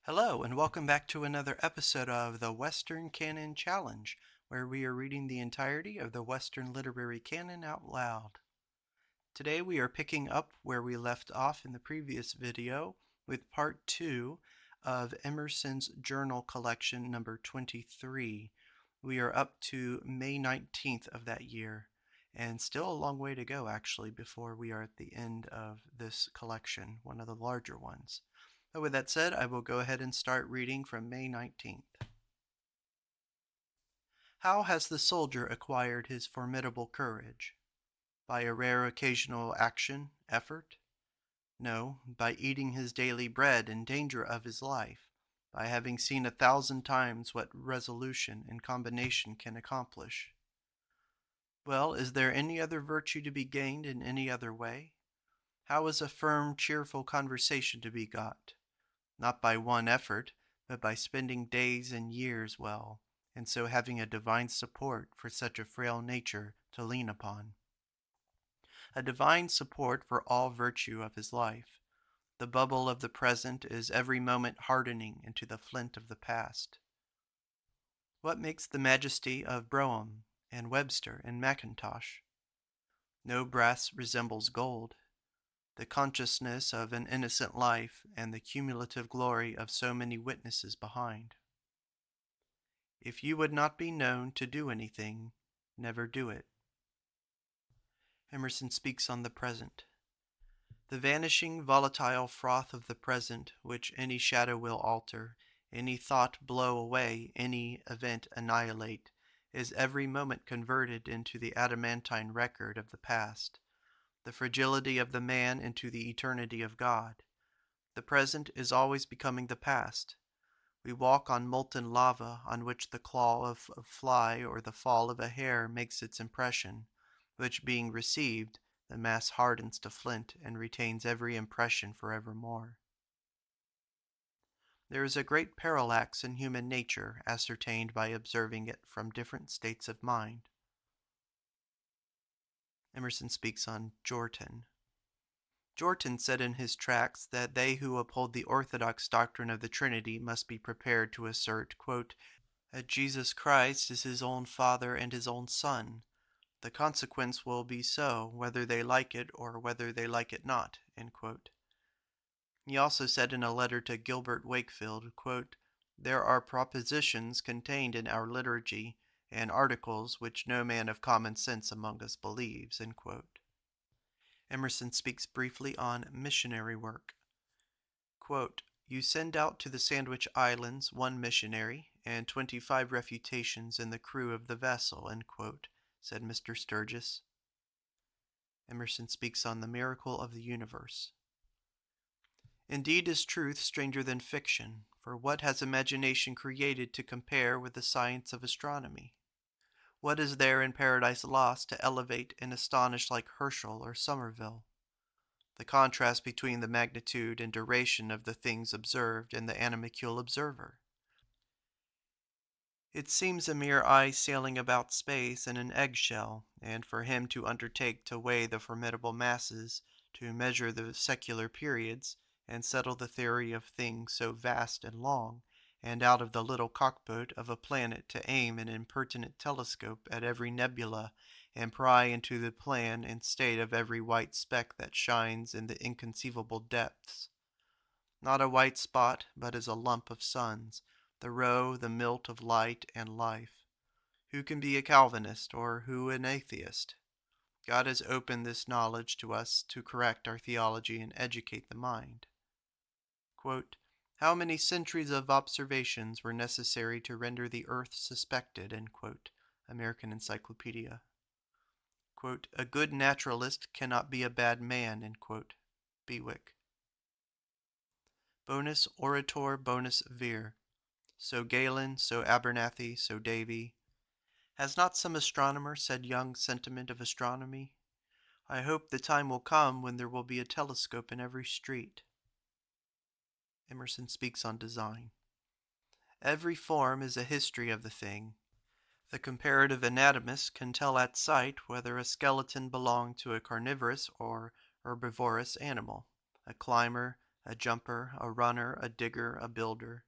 Hello, and welcome back to another episode of the Western Canon Challenge, where we are reading the entirety of the Western literary canon out loud. Today we are picking up where we left off in the previous video with part 2 of Emerson's journal collection number 23. We are up to May 19th of that year, and still a long way to go actually before we are at the end of this collection, one of the larger ones. But with that said, I will go ahead and start reading from May 19th. How has the soldier acquired his formidable courage? By a rare occasional action, effort? No, by eating his daily bread in danger of his life, by having seen 1,000 times what resolution and combination can accomplish. Well, is there any other virtue to be gained in any other way? How is a firm, cheerful conversation to be got? Not by one effort, but by spending days and years well, and so having a divine support for such a frail nature to lean upon. A divine support for all virtue of his life. The bubble of the present is every moment hardening into the flint of the past. What makes the majesty of Brougham and Webster and Mackintosh? No brass resembles gold. The consciousness of an innocent life and the cumulative glory of so many witnesses behind. If you would not be known to do anything, never do it. Emerson speaks on the present. The vanishing volatile froth of the present, which any shadow will alter, any thought blow away, any event annihilate, is every moment converted into the adamantine record of the past, the fragility of the man into the eternity of God. The present is always becoming the past. We walk on molten lava on which the claw of a fly or the fall of a hair makes its impression, which being received, the mass hardens to flint and retains every impression forevermore. There is a great parallax in human nature ascertained by observing it from different states of mind. Emerson speaks on Jortin. Jortin said in his tracts that they who uphold the orthodox doctrine of the Trinity must be prepared to assert, quote, that Jesus Christ is his own Father and his own Son. The consequence will be so, whether they like it or whether they like it not. End quote. He also said in a letter to Gilbert Wakefield, quote, there are propositions contained in our liturgy and articles which no man of common sense among us believes. End quote. Emerson speaks briefly on missionary work. Quote, you send out to the Sandwich Islands 1 missionary and 25 refutations in the crew of the vessel, end quote, said Mr. Sturgis. Emerson speaks on the miracle of the universe. Indeed is truth stranger than fiction, for what has imagination created to compare with the science of astronomy? What is there in Paradise Lost to elevate and astonish like Herschel or Somerville? The contrast between the magnitude and duration of the things observed and the animalcule observer. It seems a mere eye sailing about space in an eggshell, and for him to undertake to weigh the formidable masses, to measure the secular periods, and settle the theory of things so vast and long, and out of the little cockpit of a planet to aim an impertinent telescope at every nebula, and pry into the plan and state of every white speck that shines in the inconceivable depths. Not a white spot, but as a lump of suns, the roe, the milt of light and life. Who can be a Calvinist, or who an atheist? God has opened this knowledge to us to correct our theology and educate the mind. Quote, how many centuries of observations were necessary to render the earth suspected? End quote. American Encyclopedia. Quote, a good naturalist cannot be a bad man. End quote. Bewick. Bonus orator bonus vir. So Galen, so Abernathy, so Davy. Has not some astronomer said young sentiment of astronomy? I hope the time will come when there will be a telescope in every street. Emerson speaks on design. Every form is a history of the thing. The comparative anatomist can tell at sight whether a skeleton belonged to a carnivorous or herbivorous animal, a climber, a jumper, a runner, a digger, a builder.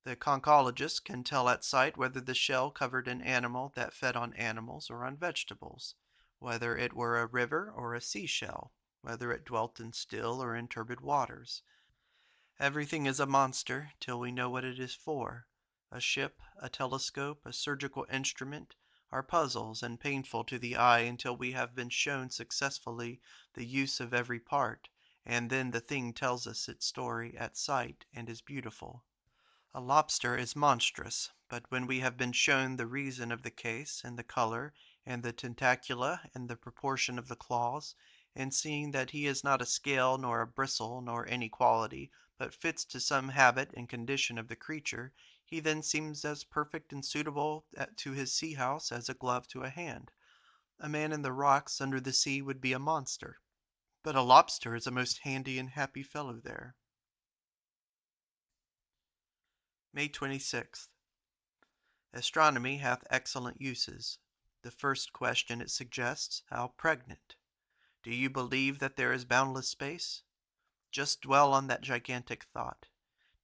The conchologist can tell at sight whether the shell covered an animal that fed on animals or on vegetables, whether it were a river or a seashell, whether it dwelt in still or in turbid waters. Everything is a monster till we know what it is for. A ship, a telescope, a surgical instrument are puzzles and painful to the eye until we have been shown successfully the use of every part, and then the thing tells us its story at sight and is beautiful. A lobster is monstrous, but when we have been shown the reason of the case, and the color, and the tentacula, and the proportion of the claws, and seeing that he is not a scale, nor a bristle, nor any quality, but fits to some habit and condition of the creature, he then seems as perfect and suitable to his sea house as a glove to a hand. A man in the rocks under the sea would be a monster, but a lobster is a most handy and happy fellow there. May 26th. Astronomy hath excellent uses. The first question it suggests, how pregnant? Do you believe that there is boundless space? Just dwell on that gigantic thought.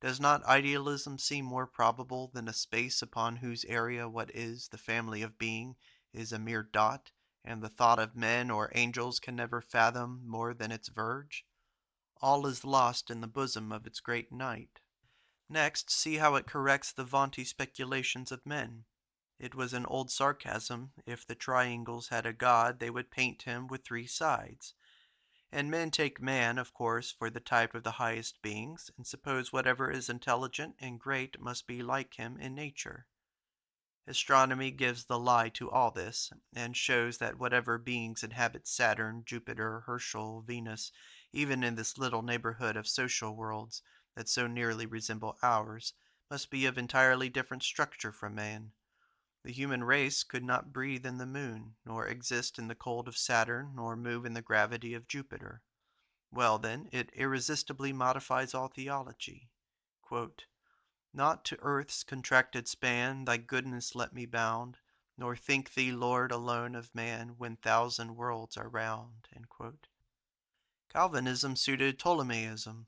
Does not idealism seem more probable than a space upon whose area what is the family of being is a mere dot, and the thought of men or angels can never fathom more than its verge? All is lost in the bosom of its great night. Next, see how it corrects the vaunty speculations of men. It was an old sarcasm, if the triangles had a god, they would paint him with 3 sides. And men take man, of course, for the type of the highest beings, and suppose whatever is intelligent and great must be like him in nature. Astronomy gives the lie to all this, and shows that whatever beings inhabit Saturn, Jupiter, Herschel, Venus, even in this little neighborhood of social worlds that so nearly resemble ours, must be of entirely different structure from man. The human race could not breathe in the moon, nor exist in the cold of Saturn, nor move in the gravity of Jupiter. Well, then, it irresistibly modifies all theology. Quote, Not to earth's contracted span thy goodness let me bound, nor think thee Lord alone of man when 1,000 worlds are round. Calvinism suited Ptolemaism.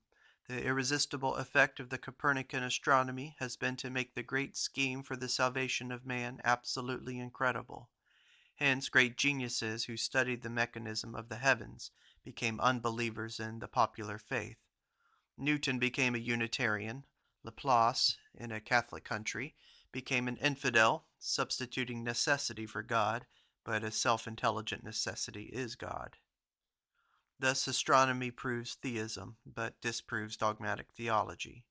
The irresistible effect of the Copernican astronomy has been to make the great scheme for the salvation of man absolutely incredible. Hence, great geniuses who studied the mechanism of the heavens became unbelievers in the popular faith. Newton became a Unitarian. Laplace, in a Catholic country, became an infidel, substituting necessity for God, but a self-intelligent necessity is God. Thus, astronomy proves theism, but disproves dogmatic theology.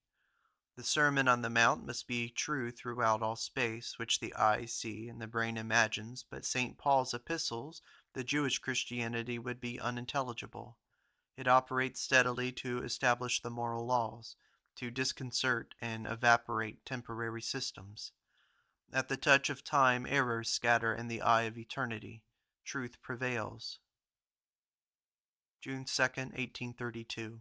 The Sermon on the Mount must be true throughout all space, which the eye see and the brain imagines, but St. Paul's epistles, the Jewish Christianity, would be unintelligible. It operates steadily to establish the moral laws, to disconcert and evaporate temporary systems. At the touch of time, errors scatter in the eye of eternity. Truth prevails. June 2nd, 1832.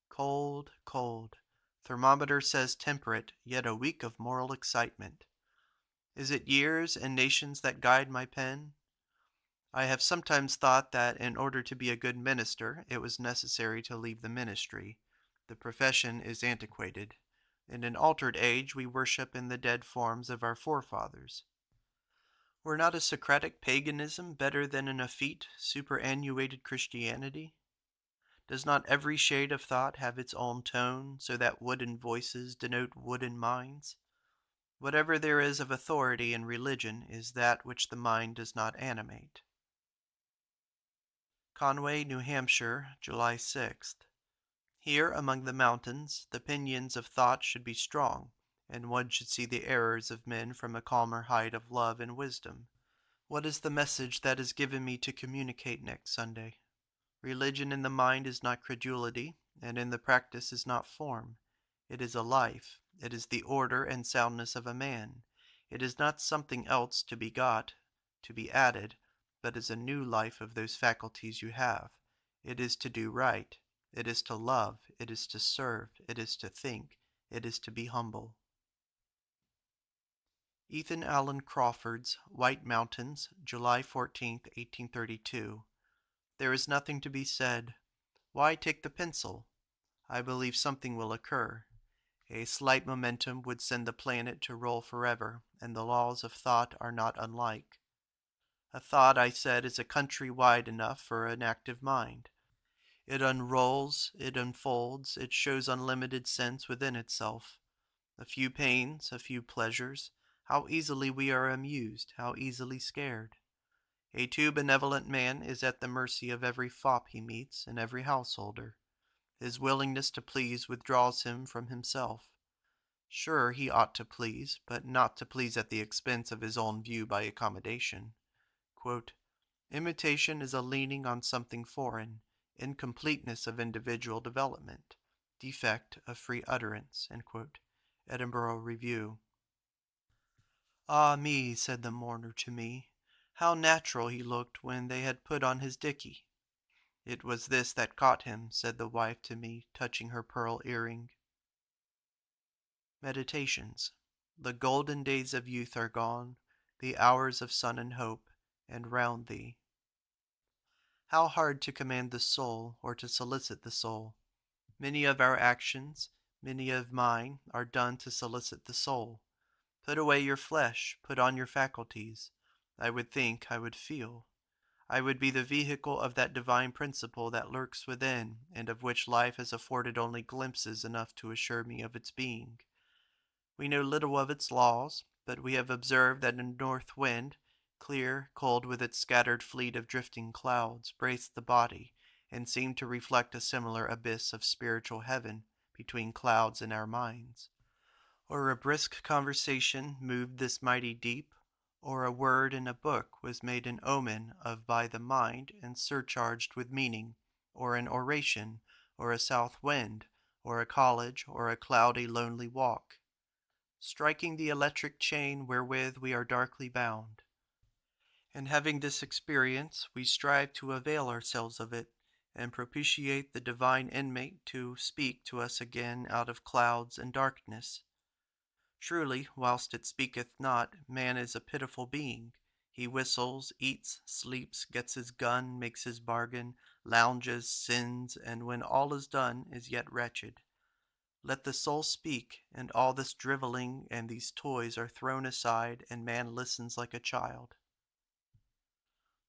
Cold, cold. Thermometer says temperate, yet a week of moral excitement. Is it years and nations that guide my pen? I have sometimes thought that in order to be a good minister, it was necessary to leave the ministry. The profession is antiquated. In an altered age, we worship in the dead forms of our forefathers. Were not a Socratic paganism better than an effete, superannuated Christianity? Does not every shade of thought have its own tone, so that wooden voices denote wooden minds? Whatever there is of authority in religion is that which the mind does not animate. Conway, New Hampshire, July 6th. Here among the mountains, the pinions of thought should be strong, and one should see the errors of men from a calmer height of love and wisdom. What is the message that is given me to communicate next Sunday? Religion in the mind is not credulity, and in the practice is not form. It is a life. It is the order and soundness of a man. It is not something else to be got, to be added, but is a new life of those faculties you have. It is to do right. It is to love. It is to serve. It is to think. It is to be humble. Ethan Allen Crawford's White Mountains, July 14, 1832. There is nothing to be said. Why take the pencil? I believe something will occur. A slight momentum would send the planet to roll forever, and the laws of thought are not unlike. A thought, I said, is a country wide enough for an active mind. It unrolls, it unfolds, it shows unlimited sense within itself. A few pains, a few pleasures, how easily we are amused, how easily scared. A too benevolent man is at the mercy of every fop he meets and every householder. His willingness to please withdraws him from himself. Sure, he ought to please, but not to please at the expense of his own view by accommodation. Quote, imitation is a leaning on something foreign, incompleteness of individual development, defect of free utterance. Edinburgh Review. Ah me, said the mourner to me, how natural he looked when they had put on his dicky. It was this that caught him, said the wife to me, touching her pearl earring. Meditations. The golden days of youth are gone, the hours of sun and hope, and round thee. How hard to command the soul, or to solicit the soul. Many of our actions, many of mine, are done to solicit the soul. Put away your flesh, put on your faculties. I would think, I would feel. I would be the vehicle of that divine principle that lurks within, and of which life has afforded only glimpses enough to assure me of its being. We know little of its laws, but we have observed that a north wind, clear, cold, with its scattered fleet of drifting clouds, braced the body, and seemed to reflect a similar abyss of spiritual heaven between clouds and our minds. Or a brisk conversation moved this mighty deep, or a word in a book was made an omen of by the mind and surcharged with meaning, or an oration, or a south wind, or a college, or a cloudy, lonely walk, striking the electric chain wherewith we are darkly bound. And having this experience, we strive to avail ourselves of it, and propitiate the divine inmate to speak to us again out of clouds and darkness. Truly, whilst it speaketh not, man is a pitiful being. He whistles, eats, sleeps, gets his gun, makes his bargain, lounges, sins, and when all is done, is yet wretched. Let the soul speak, and all this drivelling and these toys are thrown aside, and man listens like a child.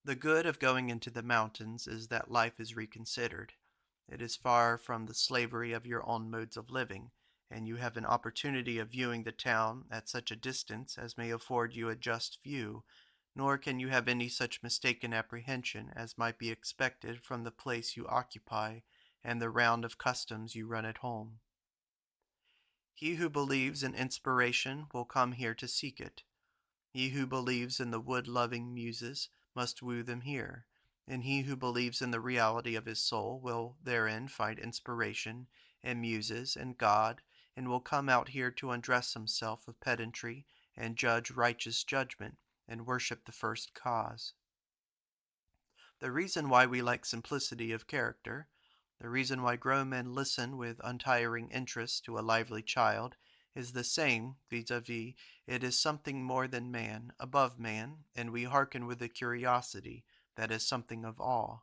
The good of going into the mountains is that life is reconsidered. It is far from the slavery of your own modes of living, and you have an opportunity of viewing the town at such a distance as may afford you a just view, nor can you have any such mistaken apprehension as might be expected from the place you occupy and the round of customs you run at home. He who believes in inspiration will come here to seek it. He who believes in the wood-loving muses must woo them here, and he who believes in the reality of his soul will therein find inspiration and muses and God, and will come out here to undress himself of pedantry and judge righteous judgment and worship the first cause. The reason why we like simplicity of character, the reason why grown men listen with untiring interest to a lively child, is the same, vis-a-vis, it is something more than man, above man, and we hearken with a curiosity that is something of awe.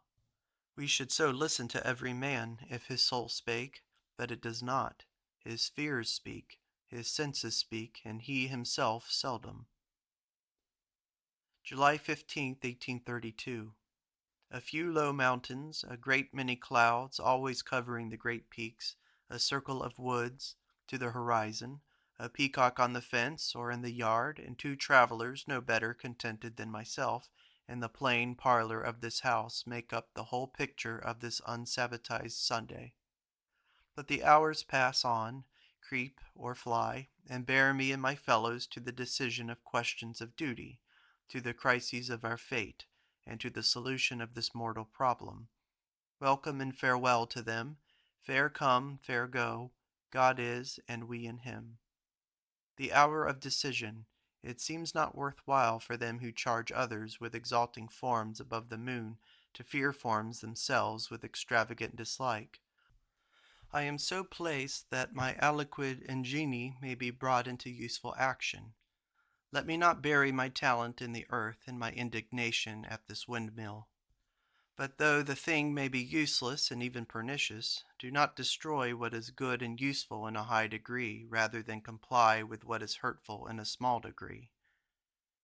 We should so listen to every man if his soul spake, but it does not. His fears speak, his senses speak, and he himself seldom. July 15th, 1832. A few low mountains, a great many clouds always covering the great peaks, a circle of woods to the horizon, a peacock on the fence or in the yard, and two travelers no better contented than myself in the plain parlor of this house make up the whole picture of this unsabbatized Sunday. But the hours pass on, creep or fly, and bear me and my fellows to the decision of questions of duty, to the crises of our fate, and to the solution of this mortal problem. Welcome and farewell to them. Fair come, fair go. God is, and we in him. The hour of decision. It seems not worth while for them who charge others with exalting forms above the moon to fear forms themselves with extravagant dislike. I am so placed that my aliquid ingeni may be brought into useful action. Let me not bury my talent in the earth in my indignation at this windmill. But though the thing may be useless and even pernicious, do not destroy what is good and useful in a high degree, rather than comply with what is hurtful in a small degree.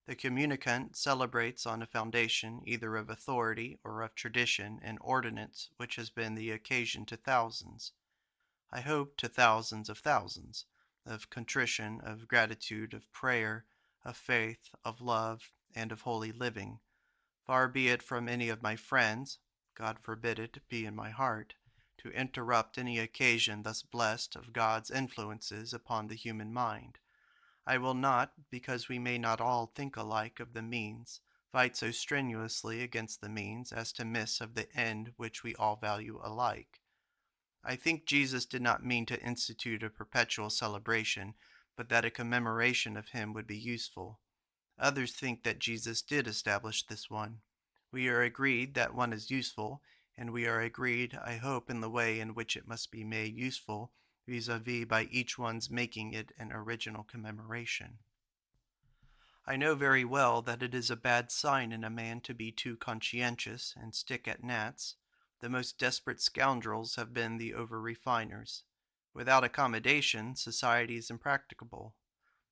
The communicant celebrates on a foundation either of authority or of tradition an ordinance which has been the occasion to thousands, I hope to thousands, of contrition, of gratitude, of prayer, of faith, of love, and of holy living. Far be it from any of my friends, God forbid it be in my heart, to interrupt any occasion thus blessed of God's influences upon the human mind. I will not, because we may not all think alike of the means, fight so strenuously against the means as to miss of the end which we all value alike. I think Jesus did not mean to institute a perpetual celebration, but that a commemoration of him would be useful. Others think that Jesus did establish this one. We are agreed that one is useful, and we are agreed, I hope, in the way in which it must be made useful, vis-a-vis by each one's making it an original commemoration. I know very well that it is a bad sign in a man to be too conscientious and stick at gnats. The most desperate scoundrels have been the over-refiners. Without accommodation, society is impracticable.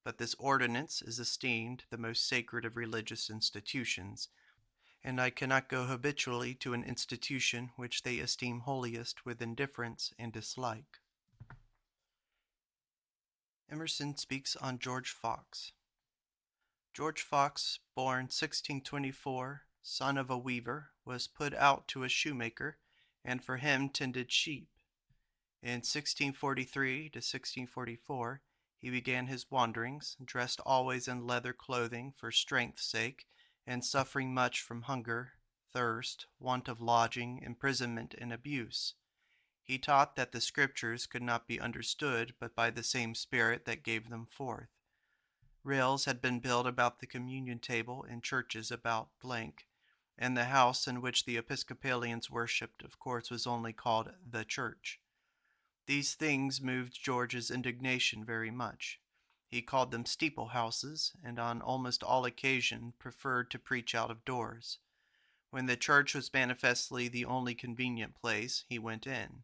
But this ordinance is esteemed the most sacred of religious institutions, and I cannot go habitually to an institution which they esteem holiest with indifference and dislike. Emerson speaks on George Fox. George Fox, born 1624, son of a weaver, was put out to a shoemaker, and for him tended sheep. In 1643 to 1644, he began his wanderings, dressed always in leather clothing for strength's sake, and suffering much from hunger, thirst, want of lodging, imprisonment, and abuse. He taught that the Scriptures could not be understood but by the same Spirit that gave them forth. Rails had been built about the communion table in churches about blank, and the house in which the Episcopalians worshipped, of course, was only called the church. These things moved George's indignation very much. He called them steeple houses, and on almost all occasions preferred to preach out of doors. When the church was manifestly the only convenient place, he went in.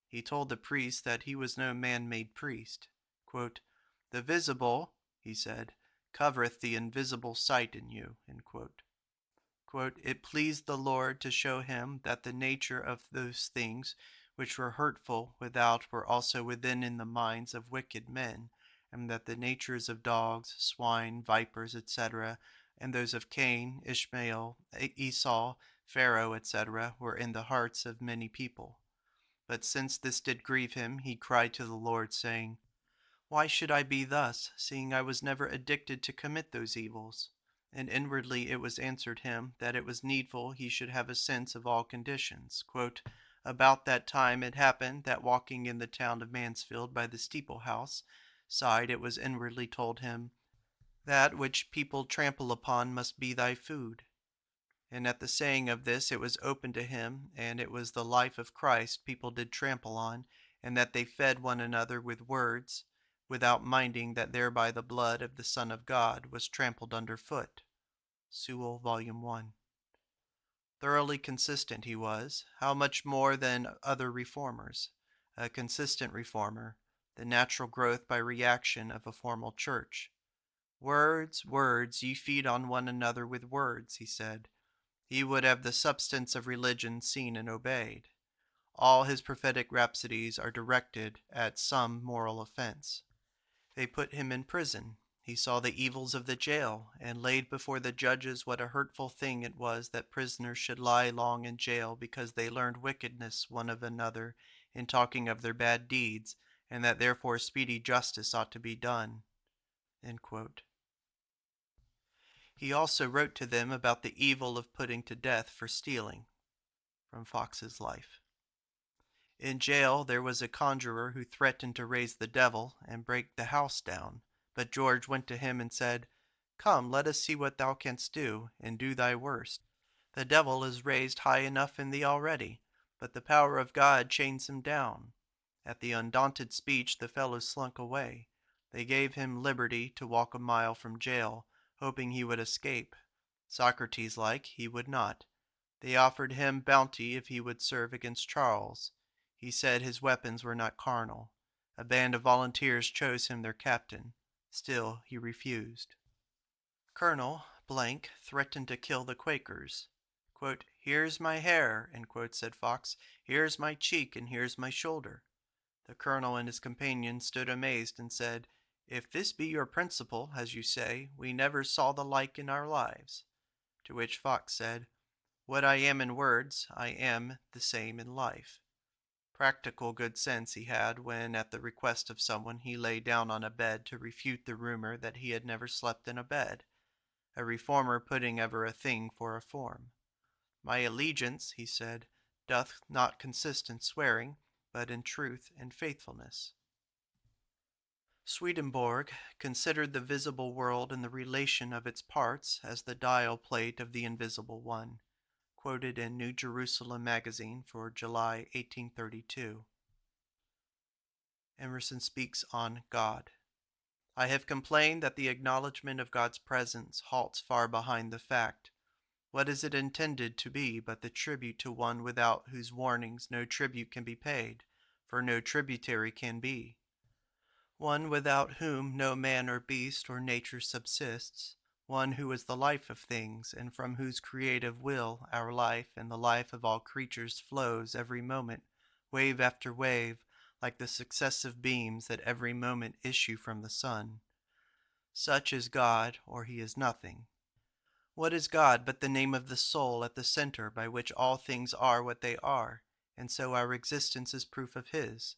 He told the priest that he was no man-made priest. Quote, "The visible," he said, "covereth the invisible sight in you." Quote, "It pleased the Lord to show him that the nature of those things which were hurtful without were also within in the minds of wicked men, and that the natures of dogs, swine, vipers, etc., and those of Cain, Ishmael, Esau, Pharaoh, etc., were in the hearts of many people. But since this did grieve him, he cried to the Lord, saying, Why should I be thus, seeing I was never addicted to commit those evils? And inwardly it was answered him that it was needful he should have a sense of all conditions. Quote, About that time it happened that walking in the town of Mansfield by the steeple house side, it was inwardly told him, That which people trample upon must be thy food. And at the saying of this it was open to him, and it was the life of Christ people did trample on, and that they fed one another with words, without minding that thereby the blood of the Son of God was trampled under foot. Sewell, Volume 1. Thoroughly consistent he was, how much more than other reformers. A consistent reformer, the natural growth by reaction of a formal church. Words, words, ye feed on one another with words, he said. He would have the substance of religion seen and obeyed. All his prophetic rhapsodies are directed at some moral offense. They put him in prison. He saw the evils of the jail, and laid before the judges what a hurtful thing it was that prisoners should lie long in jail because they learned wickedness one of another in talking of their bad deeds, and that therefore speedy justice ought to be done. He also wrote to them about the evil of putting to death for stealing. From Fox's Life. In jail there was a conjurer who threatened to raise the devil and break the house down, but George went to him and said, Come, let us see what thou canst do, and do thy worst. The devil is raised high enough in thee already, but the power of God chains him down. At the undaunted speech the fellow slunk away. They gave him liberty to walk a mile from jail, hoping he would escape. Socrates-like, he would not. They offered him bounty if he would serve against Charles. He said his weapons were not carnal. A band of volunteers chose him their captain. Still, he refused. Colonel Blank threatened to kill the Quakers. Quote, "Here's my hair," said Fox. "Here's my cheek, and here's my shoulder." The colonel and his companion stood amazed and said, "If this be your principle, as you say, we never saw the like in our lives." To which Fox said, "What I am in words, I am the same in life." Practical good sense he had when, at the request of someone, he lay down on a bed to refute the rumor that he had never slept in a bed, a reformer putting ever a thing for a form. "My allegiance," he said, "doth not consist in swearing, but in truth and faithfulness." Swedenborg considered the visible world and the relation of its parts as the dial plate of the invisible one, quoted in New Jerusalem magazine for July 1832. Emerson speaks on God. "I have complained that the acknowledgment of God's presence halts far behind the fact. What is it intended to be but the tribute to one without whose warnings no tribute can be paid, for no tributary can be? One without whom no man or beast or nature subsists, one who is the life of things, and from whose creative will our life and the life of all creatures flows every moment, wave after wave, like the successive beams that every moment issue from the sun. Such is God, or he is nothing. What is God but the name of the soul at the center by which all things are what they are, and so our existence is proof of his?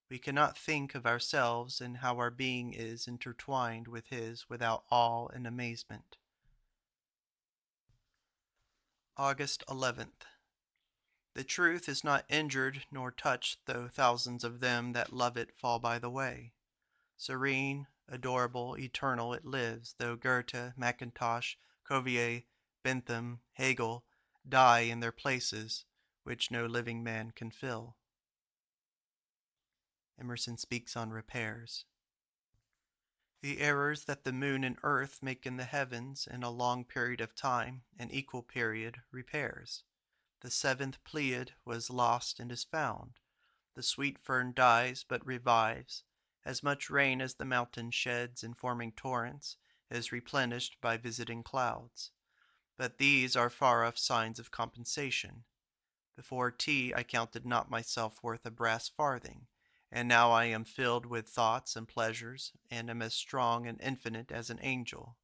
We cannot think of ourselves and how our being is intertwined with his without awe and amazement." August 11th. The truth is not injured nor touched, though thousands of them that love it fall by the way. Serene, adorable, eternal it lives, though Goethe, Mackintosh, Cuvier, Bentham, Hegel die in their places, which no living man can fill. Emerson speaks on repairs. The errors that the moon and earth make in the heavens in a long period of time, an equal period, repairs. The seventh Pleiad was lost and is found. The sweet fern dies but revives. As much rain as the mountain sheds in forming torrents is replenished by visiting clouds. But these are far off signs of compensation. Before tea I counted not myself worth a brass farthing, and now I am filled with thoughts and pleasures, and am as strong and infinite as an angel.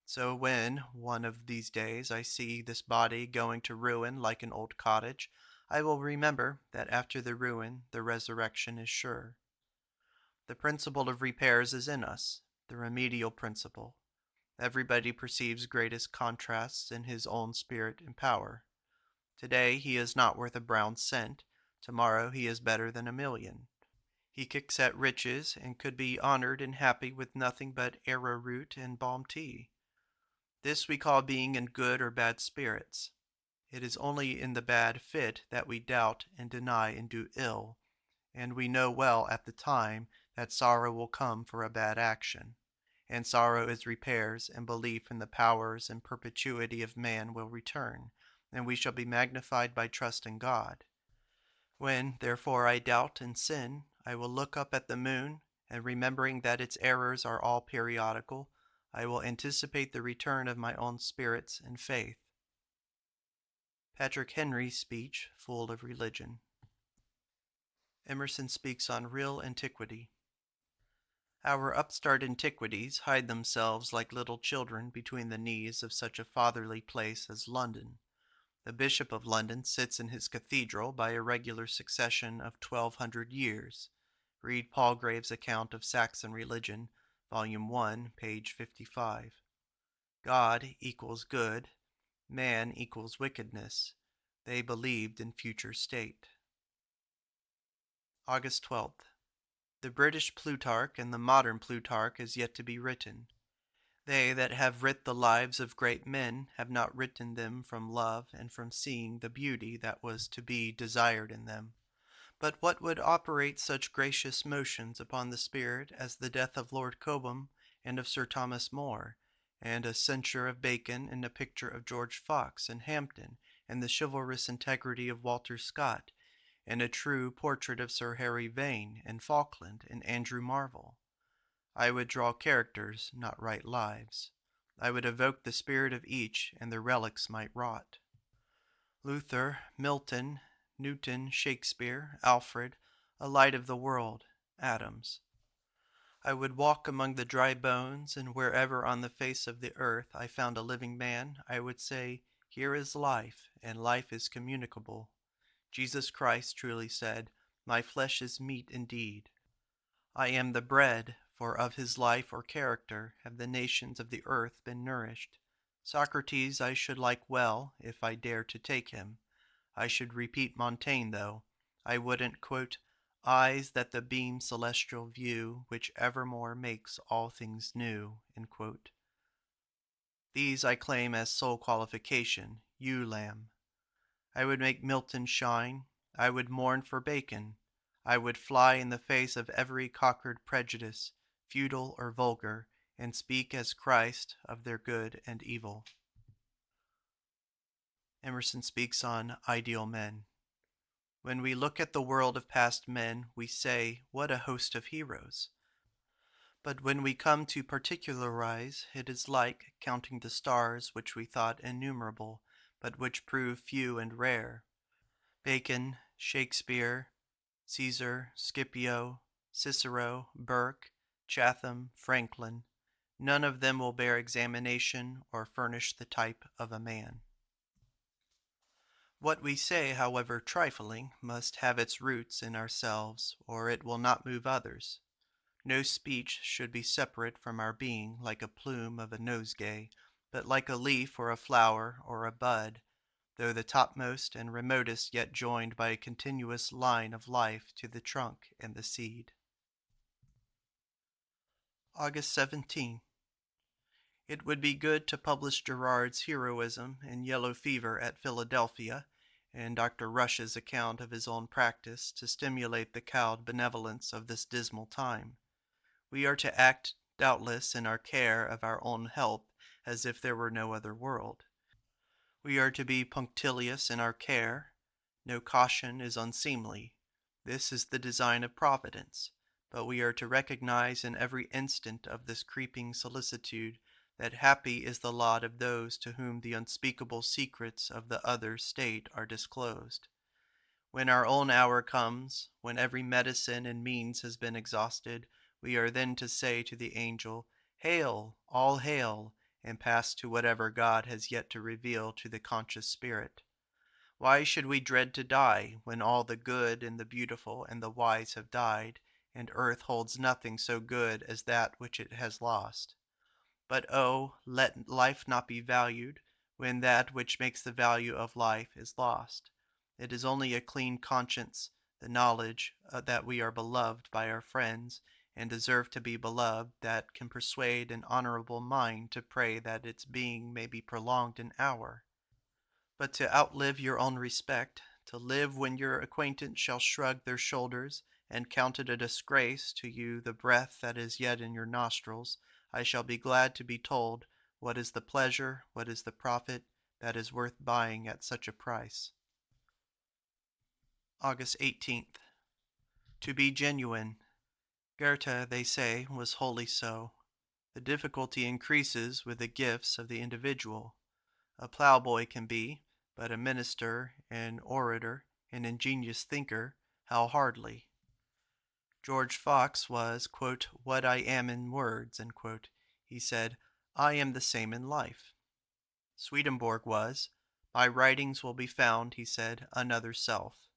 So when, one of these days, I see this body going to ruin like an old cottage, I will remember that after the ruin the resurrection is sure. The principle of repairs is in us, the remedial principle. Everybody perceives greatest contrasts in his own spirit and power. Today he is not worth a brown cent. Tomorrow he is better than a million. He kicks at riches and could be honored and happy with nothing but arrowroot and balm tea. This we call being in good or bad spirits. It is only in the bad fit that we doubt and deny and do ill, and we know well at the time that sorrow will come for a bad action, and sorrow is repairs, and belief in the powers and perpetuity of man will return, and we shall be magnified by trust in God. When, therefore, I doubt and sin, I will look up at the moon, and remembering that its errors are all periodical, I will anticipate the return of my own spirits and faith. Patrick Henry's speech, full of religion. Emerson speaks on real antiquity. Our upstart antiquities hide themselves like little children between the knees of such a fatherly place as London. The Bishop of London sits in his cathedral by a regular succession of 1200 years. Read Palgrave's account of Saxon religion, Volume 1, page 55. God equals good, man equals wickedness. They believed in future state. August 12th. The British Plutarch and the modern Plutarch is yet to be written. They that have writ the lives of great men have not written them from love and from seeing the beauty that was to be desired in them. But what would operate such gracious motions upon the spirit as the death of Lord Cobham and of Sir Thomas More, and a censure of Bacon and a picture of George Fox and Hampden, and the chivalrous integrity of Walter Scott, and a true portrait of Sir Harry Vane and Falkland and Andrew Marvell. I would draw characters, not write lives. I would evoke the spirit of each, and the relics might rot. Luther, Milton, Newton, Shakespeare, Alfred, a light of the world, Adams. I would walk among the dry bones, and wherever on the face of the earth I found a living man, I would say, "Here is life, and life is communicable." Jesus Christ truly said, "My flesh is meat indeed." I am the bread, for of his life or character have the nations of the earth been nourished. Socrates I should like well, if I dare to take him. I should repeat Montaigne, though. I wouldn't, quote, "Eyes that the beam celestial view, which evermore makes all things new," end quote. These I claim as sole qualification, you lamb. I would make Milton shine. I would mourn for Bacon. I would fly in the face of every cockered prejudice, feudal or vulgar, and speak as Christ of their good and evil. Emerson speaks on ideal men. When we look at the world of past men, we say, what a host of heroes. But when we come to particularize, it is like counting the stars which we thought innumerable, but which prove few and rare. Bacon, Shakespeare, Caesar, Scipio, Cicero, Burke, Chatham, Franklin, none of them will bear examination or furnish the type of a man. What we say, however trifling, must have its roots in ourselves, or it will not move others. No speech should be separate from our being like a plume of a nosegay, but like a leaf or a flower or a bud, though the topmost and remotest yet joined by a continuous line of life to the trunk and the seed. August 17. It would be good to publish Gerard's heroism in yellow fever at Philadelphia, and Dr. Rush's account of his own practice to stimulate the cowed benevolence of this dismal time. We are to act, doubtless, in our care of our own health, as if there were no other world. We are to be punctilious in our care. No caution is unseemly. This is the design of Providence. But we are to recognize in every instant of this creeping solicitude that happy is the lot of those to whom the unspeakable secrets of the other state are disclosed. When our own hour comes, when every medicine and means has been exhausted, we are then to say to the angel, "Hail, all hail," and pass to whatever God has yet to reveal to the conscious spirit. Why should we dread to die, when all the good and the beautiful and the wise have died, and earth holds nothing so good as that which it has lost? But oh, let life not be valued, when that which makes the value of life is lost. It is only a clean conscience, the knowledge that we are beloved by our friends, and deserve to be beloved, that can persuade an honorable mind to pray that its being may be prolonged an hour. But to outlive your own respect, to live when your acquaintance shall shrug their shoulders, and count it a disgrace to you the breath that is yet in your nostrils, I shall be glad to be told what is the pleasure, what is the profit, that is worth buying at such a price. August 18th. To be genuine. Goethe, they say, was wholly so. The difficulty increases with the gifts of the individual. A ploughboy can be, but a minister, an orator, an ingenious thinker, how hardly. George Fox was, quote, "what I am in words," end quote. He said, "I am the same in life." Swedenborg was, "My writings will be found," he said, "another self."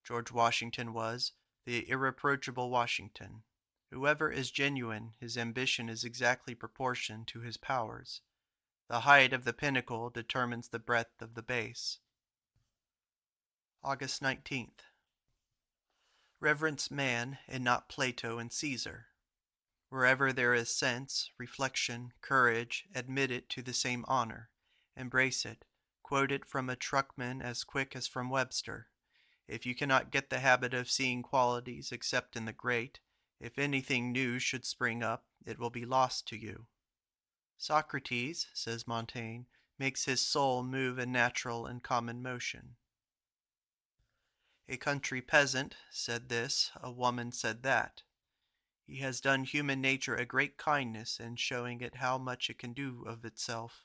George Washington was, the irreproachable Washington. Whoever is genuine, his ambition is exactly proportioned to his powers. The height of the pinnacle determines the breadth of the base. August 19th. Reverence man and not Plato and Caesar. Wherever there is sense, reflection, courage, admit it to the same honor. Embrace it. Quote it from a truckman as quick as from Webster. If you cannot get the habit of seeing qualities except in the great, if anything new should spring up, it will be lost to you. Socrates, says Montaigne, makes his soul move in natural and common motion. A country peasant said this, a woman said that. He has done human nature a great kindness in showing it how much it can do of itself.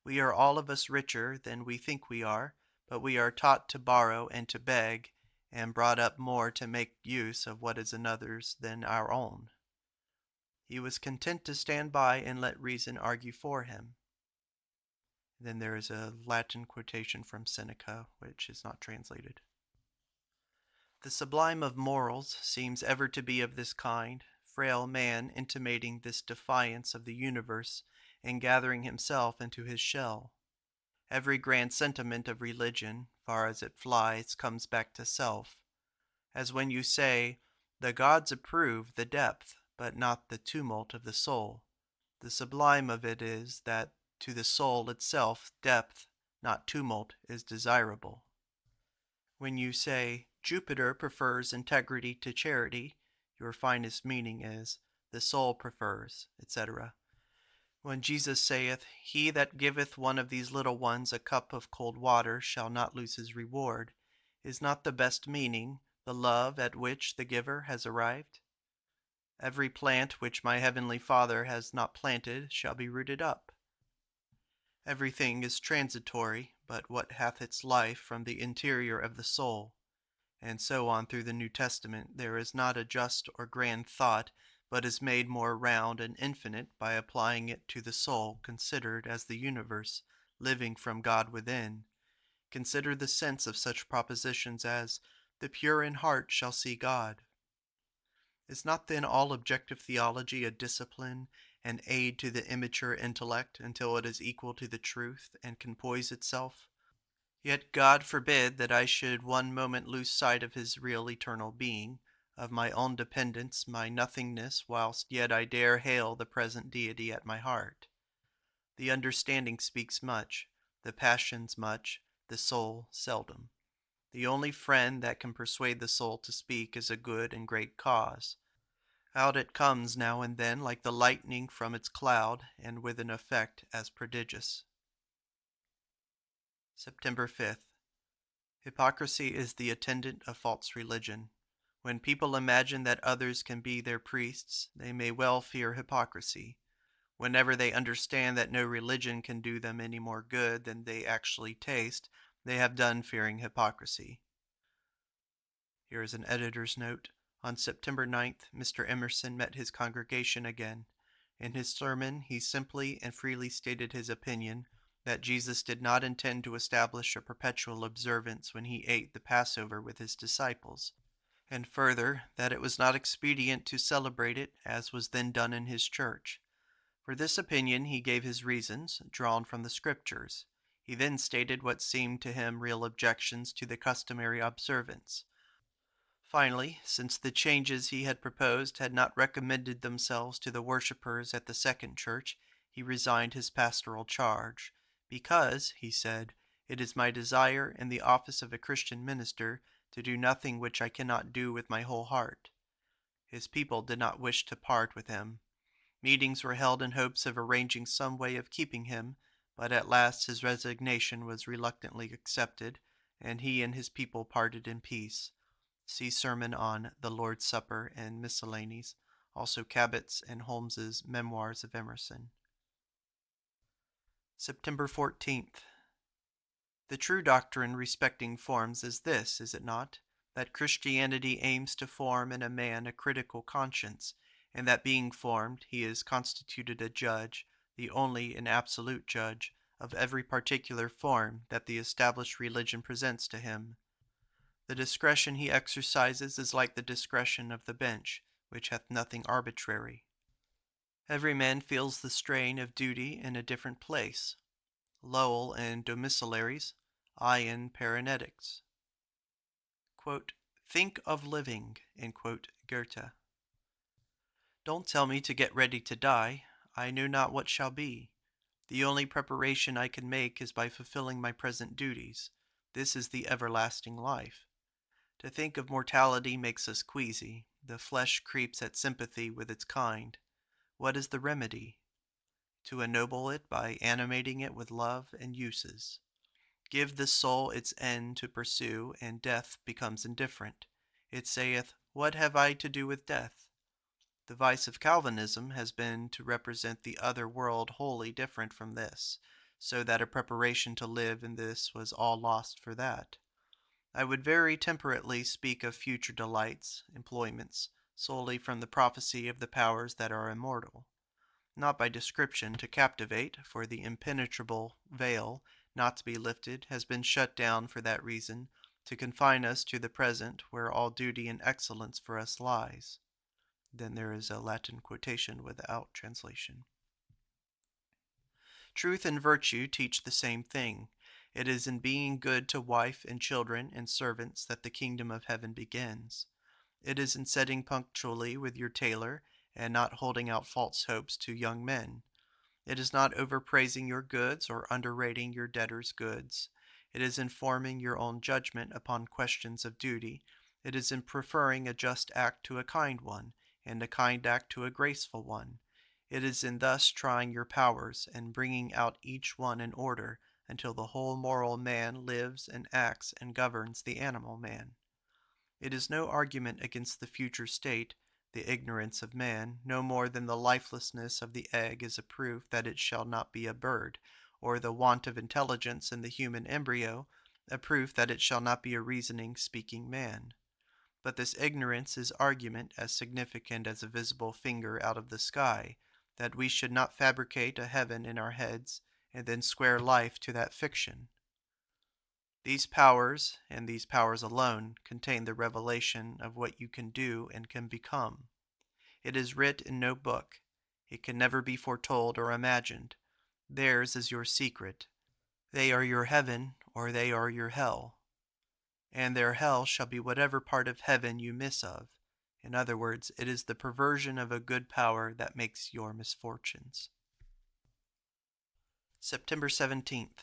We are all of us richer than we think we are, but we are taught to borrow and to beg, and brought up more to make use of what is another's than our own. He was content to stand by and let reason argue for him. Then there is a Latin quotation from Seneca, which is not translated. The sublime of morals seems ever to be of this kind, frail man intimating this defiance of the universe and gathering himself into his shell. Every grand sentiment of religion, far as it flies, comes back to self. As when you say, the gods approve the depth, but not the tumult of the soul. The sublime of it is that to the soul itself depth, not tumult, is desirable. When you say, Jupiter prefers integrity to charity, your finest meaning is, the soul prefers, etc. When Jesus saith, He that giveth one of these little ones a cup of cold water shall not lose his reward, is not the best meaning the love at which the giver has arrived? Every plant which my heavenly Father has not planted shall be rooted up. Everything is transitory, but what hath its life from the interior of the soul? And so on through the New Testament. There is not a just or grand thought, but is made more round and infinite by applying it to the soul considered as the universe, living from God within. Consider the sense of such propositions as, the pure in heart shall see God. Is not then all objective theology a discipline, an aid to the immature intellect until it is equal to the truth and can poise itself? Yet God forbid that I should one moment lose sight of his real eternal being, of my own dependence, my nothingness, whilst yet I dare hail the present deity at my heart. The understanding speaks much, the passions much, the soul seldom. The only friend that can persuade the soul to speak is a good and great cause. Out it comes now and then like the lightning from its cloud, and with an effect as prodigious. September 5th. Hypocrisy is the attendant of false religion. When people imagine that others can be their priests, they may well fear hypocrisy. Whenever they understand that no religion can do them any more good than they actually taste, they have done fearing hypocrisy. Here is an editor's note. On September 9th, Mr. Emerson met his congregation again. In his sermon, he simply and freely stated his opinion that Jesus did not intend to establish a perpetual observance when he ate the Passover with his disciples, and further, that it was not expedient to celebrate it as was then done in his church. For this opinion he gave his reasons, drawn from the Scriptures. He then stated what seemed to him real objections to the customary observance. Finally, since the changes he had proposed had not recommended themselves to the worshippers at the second church, he resigned his pastoral charge, because, he said, it is my desire in the office of a Christian minister to do nothing which I cannot do with my whole heart. His people did not wish to part with him. Meetings were held in hopes of arranging some way of keeping him, but at last his resignation was reluctantly accepted, and he and his people parted in peace. See sermon on the Lord's Supper and Miscellanies, also Cabot's and Holmes's Memoirs of Emerson. September 14th. The true doctrine respecting forms is this, is it not? That Christianity aims to form in a man a critical conscience, and that being formed, he is constituted a judge, the only and absolute judge, of every particular form that the established religion presents to him. The discretion he exercises is like the discretion of the bench, which hath nothing arbitrary. Every man feels the strain of duty in a different place. Lowell in Domiciliaries, I in Paranetics. Quote, think of living, end quote, Goethe. Don't tell me to get ready to die. I know not what shall be. The only preparation I can make is by fulfilling my present duties. This is the everlasting life. To think of mortality makes us queasy. The flesh creeps at sympathy with its kind. What is the remedy? to ennoble it by animating it with love and uses. Give the soul its end to pursue, and death becomes indifferent. It saith, What have I to do with death? The vice of Calvinism has been to represent the other world wholly different from this, so that a preparation to live in this was all lost for that. I would very temperately speak of future delights, employments, solely from the prophecy of the powers that are immortal. Not by description to captivate, for the impenetrable veil, not to be lifted, has been shut down for that reason, to confine us to the present, where all duty and excellence for us lies. Then there is a Latin quotation without translation. Truth and virtue teach the same thing. It is in being good to wife and children and servants that the kingdom of heaven begins. It is in setting punctually with your tailor, and not holding out false hopes to young men. It is not overpraising your goods or underrating your debtor's goods. It is in forming your own judgment upon questions of duty. It is in preferring a just act to a kind one, and a kind act to a graceful one. It is in thus trying your powers, and bringing out each one in order, until the whole moral man lives and acts and governs the animal man. It is no argument against the future state, the ignorance of man, no more than the lifelessness of the egg is a proof that it shall not be a bird, or the want of intelligence in the human embryo a proof that it shall not be a reasoning, speaking man. But this ignorance is argument as significant as a visible finger out of the sky, that we should not fabricate a heaven in our heads, and then square life to that fiction. These powers, and these powers alone, contain the revelation of what you can do and can become. It is writ in no book. It can never be foretold or imagined. Theirs is your secret. They are your heaven, or they are your hell. And their hell shall be whatever part of heaven you miss of. In other words, it is the perversion of a good power that makes your misfortunes. September 17th.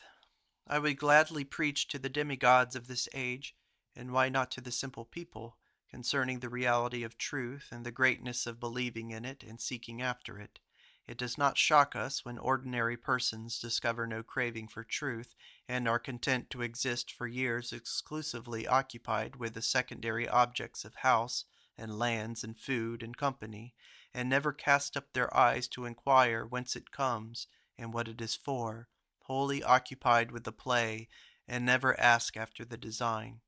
I would gladly preach to the demigods of this age, and why not to the simple people, concerning the reality of truth and the greatness of believing in it and seeking after it. It does not shock us when ordinary persons discover no craving for truth and are content to exist for years exclusively occupied with the secondary objects of house and lands and food and company, and never cast up their eyes to inquire whence it comes and what it is for, wholly occupied with the play, and never ask after the design.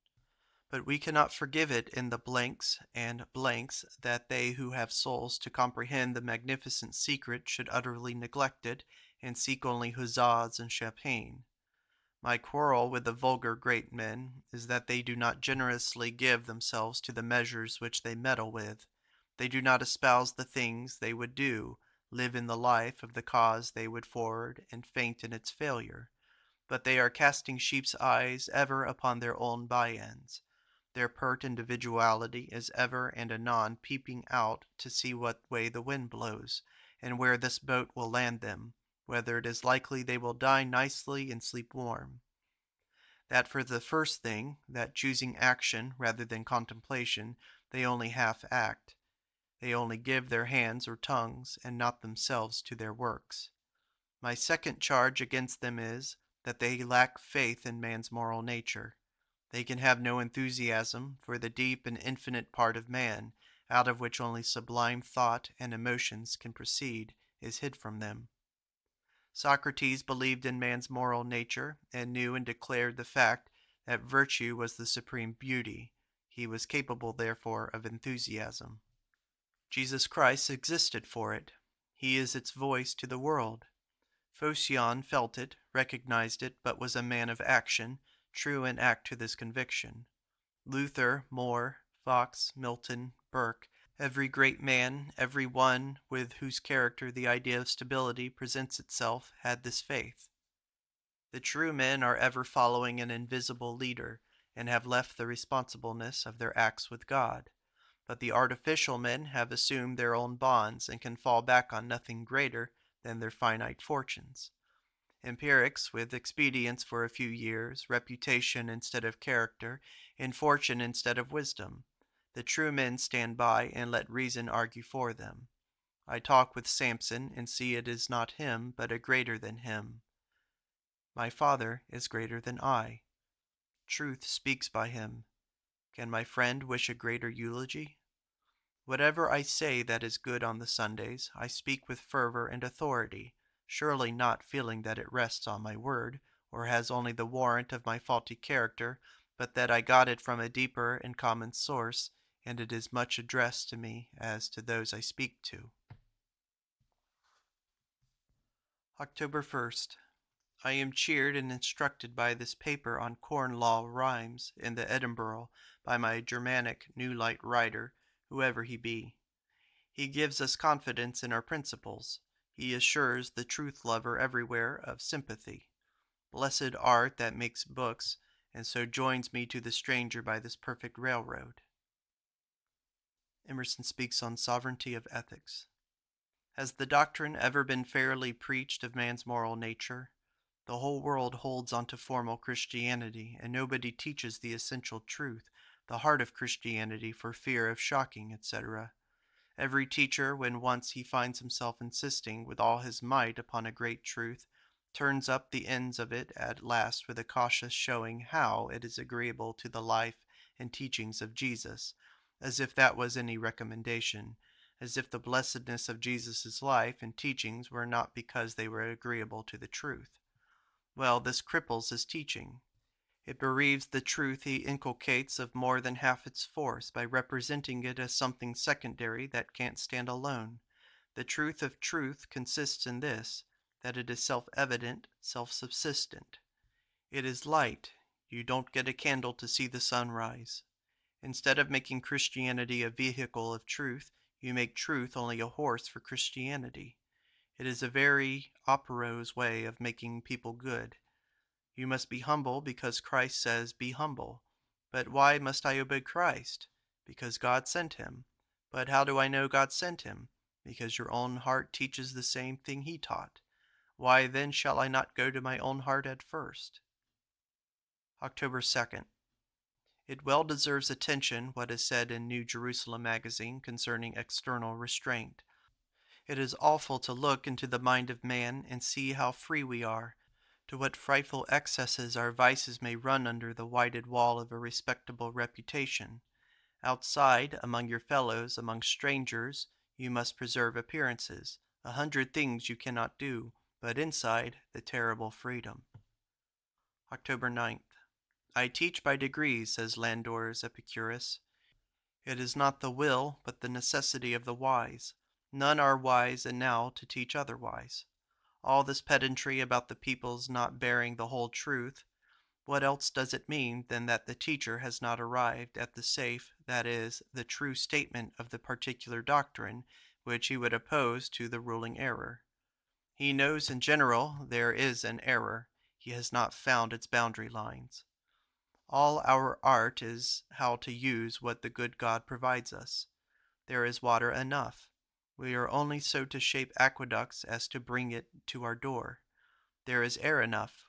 But we cannot forgive it in the blanks and blanks that they who have souls to comprehend the magnificent secret should utterly neglect it, and seek only huzzas and champagne. My quarrel with the vulgar great men is that they do not generously give themselves to the measures which they meddle with. They do not espouse the things they would do, live in the life of the cause they would forward, and faint in its failure. But they are casting sheep's eyes ever upon their own by-ends. Their pert individuality is ever and anon peeping out to see what way the wind blows, and where this boat will land them, whether it is likely they will dine nicely and sleep warm. That for the first thing, that choosing action rather than contemplation, they only half act. They only give their hands or tongues, and not themselves to their works. My second charge against them is, that they lack faith in man's moral nature. They can have no enthusiasm for the deep and infinite part of man, out of which only sublime thought and emotions can proceed, is hid from them. Socrates believed in man's moral nature, and knew and declared the fact that virtue was the supreme beauty. He was capable, therefore, of enthusiasm. Jesus Christ existed for it. He is its voice to the world. Phocion felt it, recognized it, but was a man of action, true in act to this conviction. Luther, More, Fox, Milton, Burke, every great man, every one with whose character the idea of stability presents itself, had this faith. The true men are ever following an invisible leader, and have left the responsibleness of their acts with God. But the artificial men have assumed their own bonds, and can fall back on nothing greater than their finite fortunes. Empirics, with expedience for a few years, reputation instead of character, and fortune instead of wisdom. The true men stand by and let reason argue for them. I talk with Samson and see it is not him, but a greater than him. My Father is greater than I. Truth speaks by him. Can my friend wish a greater eulogy? Whatever I say that is good on the Sundays, I speak with fervor and authority, surely not feeling that it rests on my word, or has only the warrant of my faulty character, but that I got it from a deeper and common source, and it is much addressed to me as to those I speak to. October 1st. I am cheered and instructed by this paper on Corn Law Rhymes in the Edinburgh by my Germanic New Light writer, whoever he be. He gives us confidence in our principles. He assures the truth lover everywhere of sympathy. Blessed art that makes books, and so joins me to the stranger by this perfect railroad. Emerson speaks on sovereignty of ethics. Has the doctrine ever been fairly preached of man's moral nature? The whole world holds on to formal Christianity, and nobody teaches the essential truth, the heart of Christianity, for fear of shocking, etc. Every teacher, when once he finds himself insisting with all his might upon a great truth, turns up the ends of it at last with a cautious showing how it is agreeable to the life and teachings of Jesus, as if that was any recommendation, as if the blessedness of Jesus' life and teachings were not because they were agreeable to the truth. Well, this cripples his teaching. It bereaves the truth he inculcates of more than half its force by representing it as something secondary that can't stand alone. The truth of truth consists in this, that it is self-evident, self-subsistent. It is light. You don't get a candle to see the sun rise. Instead of making Christianity a vehicle of truth, you make truth only a horse for Christianity. It is a very operose way of making people good. You must be humble because Christ says, be humble. But why must I obey Christ? Because God sent him. But how do I know God sent him? Because your own heart teaches the same thing he taught. Why then shall I not go to my own heart at first? October 2nd. It well deserves attention what is said in New Jerusalem magazine concerning external restraint. It is awful to look into the mind of man and see how free we are, to what frightful excesses our vices may run under the whited wall of a respectable reputation. Outside, among your fellows, among strangers, you must preserve appearances. 100 things you cannot do, but inside, the terrible freedom. October 9th. I teach by degrees, says Landor's Epicurus. It is not the will, but the necessity of the wise. None are wise enow to teach otherwise. All this pedantry about the people's not bearing the whole truth, what else does it mean than that the teacher has not arrived at the safe, that is, the true statement of the particular doctrine which he would oppose to the ruling error? He knows in general there is an error. He has not found its boundary lines. All our art is how to use what the good God provides us. There is water enough. We are only so to shape aqueducts as to bring it to our door. There is air enough.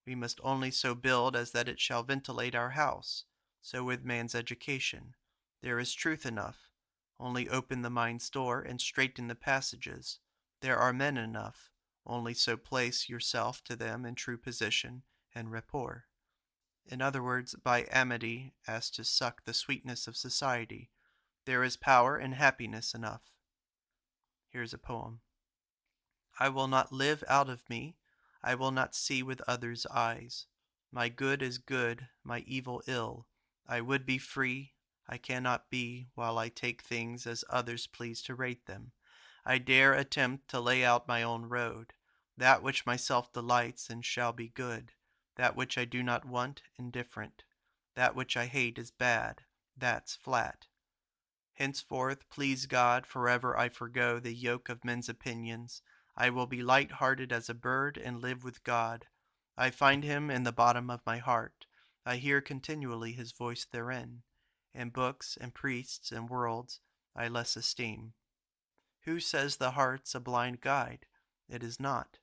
We must only so build as that it shall ventilate our house. So with man's education. There is truth enough. Only open the mind's door and straighten the passages. There are men enough. Only so place yourself to them in true position and rapport. In other words, by amity as to suck the sweetness of society. There is power and happiness enough. Here's a poem. I will not live out of me. I will not see with others' eyes. My good is good, my evil ill. I would be free. I cannot be while I take things as others please to rate them. I dare attempt to lay out my own road. That which myself delights and shall be good. That which I do not want, indifferent. That which I hate is bad. That's flat. Henceforth, please God, forever I forgo the yoke of men's opinions. I will be light-hearted as a bird and live with God. I find him in the bottom of my heart. I hear continually his voice therein. And books and priests and worlds I less esteem. Who says the heart's a blind guide? It is not.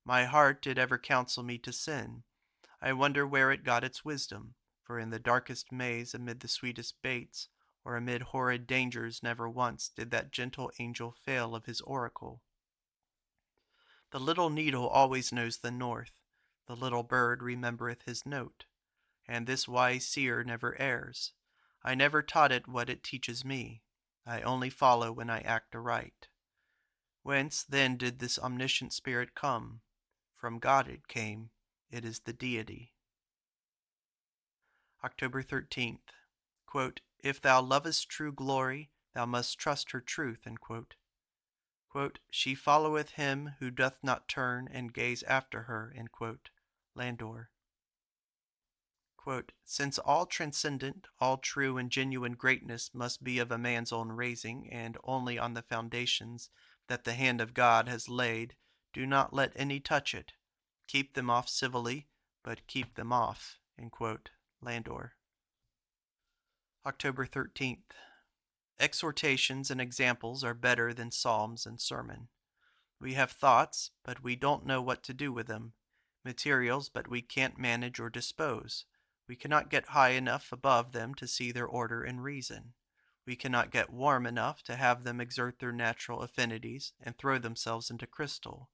My heart did ever counsel me to sin. I wonder where it got its wisdom, for in the darkest maze amid the sweetest baits, or amid horrid dangers never once did that gentle angel fail of his oracle. The little needle always knows the north, the little bird remembereth his note, and this wise seer never errs. I never taught it what it teaches me, I only follow when I act aright. Whence then did this omniscient spirit come? From God it came, it is the deity. October 13th. Quote, if thou lovest true glory, thou must trust her truth. Quote, she followeth him who doth not turn and gaze after her. Landor. Quote, since all transcendent, all true and genuine greatness must be of a man's own raising, and only on the foundations that the hand of God has laid, do not let any touch it. Keep them off civilly, but keep them off. Landor. October 13th. Exhortations and examples are better than psalms and sermon. We have thoughts, but we don't know what to do with them. Materials, but we can't manage or dispose. We cannot get high enough above them to see their order and reason. We cannot get warm enough to have them exert their natural affinities and throw themselves into crystal.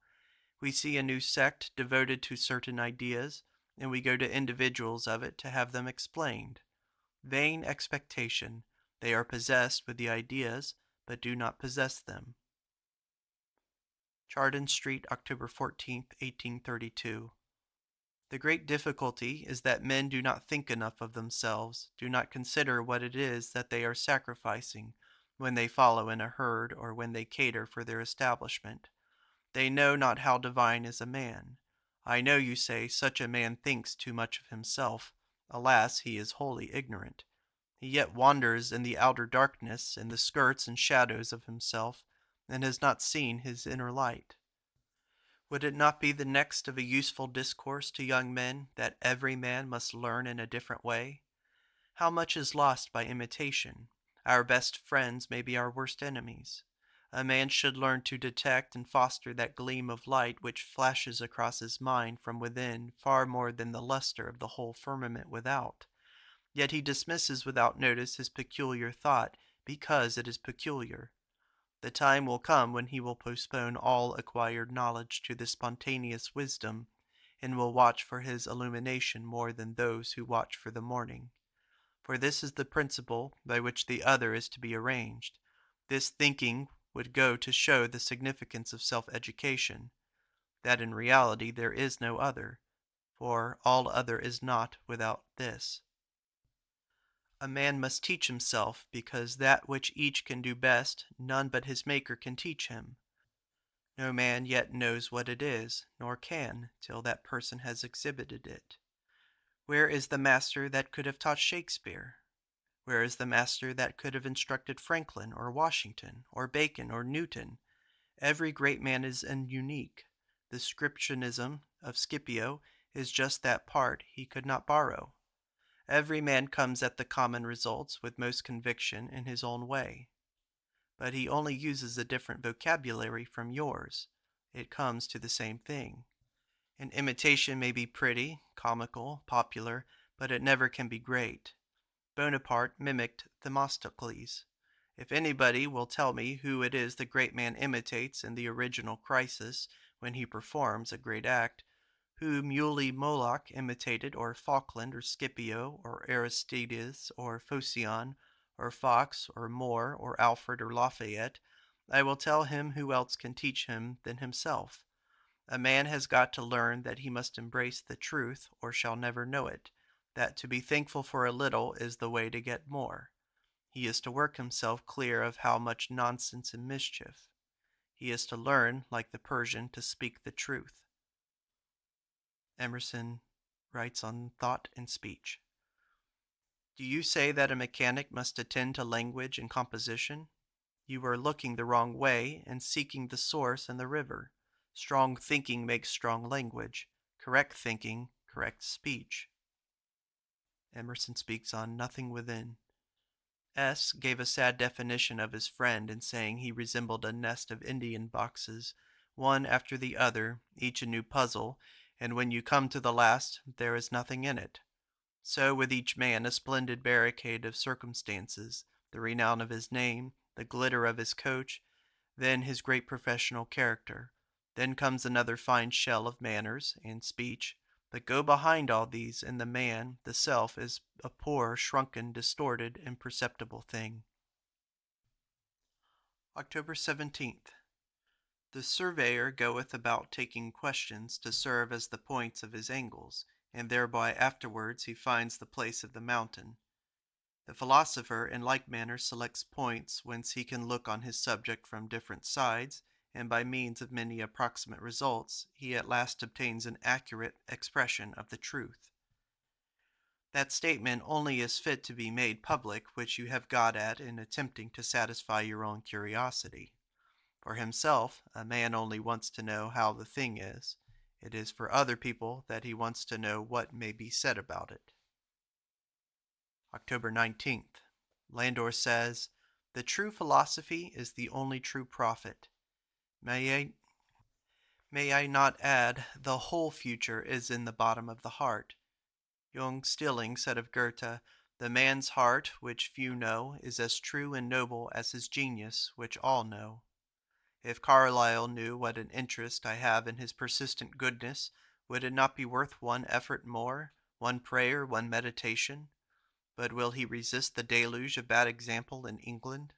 We see a new sect devoted to certain ideas, and we go to individuals of it to have them explained. Vain expectation. They are possessed with the ideas, but do not possess them. Chardon Street, October 14th, 1832. The great difficulty is that men do not think enough of themselves, do not consider what it is that they are sacrificing when they follow in a herd or when they cater for their establishment. They know not how divine is a man. I know, you say, such a man thinks too much of himself. Alas, he is wholly ignorant. He yet wanders in the outer darkness, in the skirts and shadows of himself, and has not seen his inner light. Would it not be the next of a useful discourse to young men that every man must learn in a different way? How much is lost by imitation? Our best friends may be our worst enemies. A man should learn to detect and foster that gleam of light which flashes across his mind from within far more than the luster of the whole firmament without. Yet he dismisses without notice his peculiar thought because it is peculiar. The time will come when he will postpone all acquired knowledge to the spontaneous wisdom, and will watch for his illumination more than those who watch for the morning. For this is the principle by which the other is to be arranged. This thinking would go to show the significance of self-education, that in reality there is no other, for all other is not without this. A man must teach himself, because that which each can do best, none but his Maker can teach him. No man yet knows what it is, nor can, till that person has exhibited it. Where is the master that could have taught Shakespeare? Where is the master that could have instructed Franklin, or Washington, or Bacon, or Newton? Every great man is unique. The scriptionism of Scipio is just that part he could not borrow. Every man comes at the common results with most conviction in his own way. But he only uses a different vocabulary from yours. It comes to the same thing. An imitation may be pretty, comical, popular, but it never can be great. Bonaparte mimicked Themistocles. If anybody will tell me who it is the great man imitates in the original crisis when he performs a great act, who Muley Moloch imitated, or Falkland, or Scipio, or Aristides, or Phocion, or Fox, or Moore, or Alfred, or Lafayette, I will tell him who else can teach him than himself. A man has got to learn that he must embrace the truth, or shall never know it, that to be thankful for a little is the way to get more. He is to work himself clear of how much nonsense and mischief. He is to learn, like the Persian, to speak the truth. Emerson writes on thought and speech. Do you say that a mechanic must attend to language and composition? You are looking the wrong way and seeking the source in the river. Strong thinking makes strong language. Correct thinking, correct speech. Emerson speaks on Nothing Within. S. gave a sad definition of his friend in saying he resembled a nest of Indian boxes, one after the other, each a new puzzle, and when you come to the last, there is nothing in it. So with each man a splendid barricade of circumstances, the renown of his name, the glitter of his coach, then his great professional character. Then comes another fine shell of manners and speech, but go behind all these, and the man, the self, is a poor, shrunken, distorted, imperceptible thing. October 17th. The surveyor goeth about taking questions to serve as the points of his angles, and thereby afterwards he finds the place of the mountain. The philosopher in like manner selects points whence he can look on his subject from different sides, and by means of many approximate results he at last obtains an accurate expression of the truth. That statement only is fit to be made public which you have got at in attempting to satisfy your own curiosity. For himself, a man only wants to know how the thing is. It is for other people that he wants to know what may be said about it. October 19th. Landor says, "The true philosophy is the only true prophet." May I not add, the whole future is in the bottom of the heart. Young Stilling said of Goethe, "The man's heart, which few know, is as true and noble as his genius, which all know." If Carlyle knew what an interest I have in his persistent goodness, would it not be worth one effort more, one prayer, one meditation? But will he resist the deluge of bad example in England?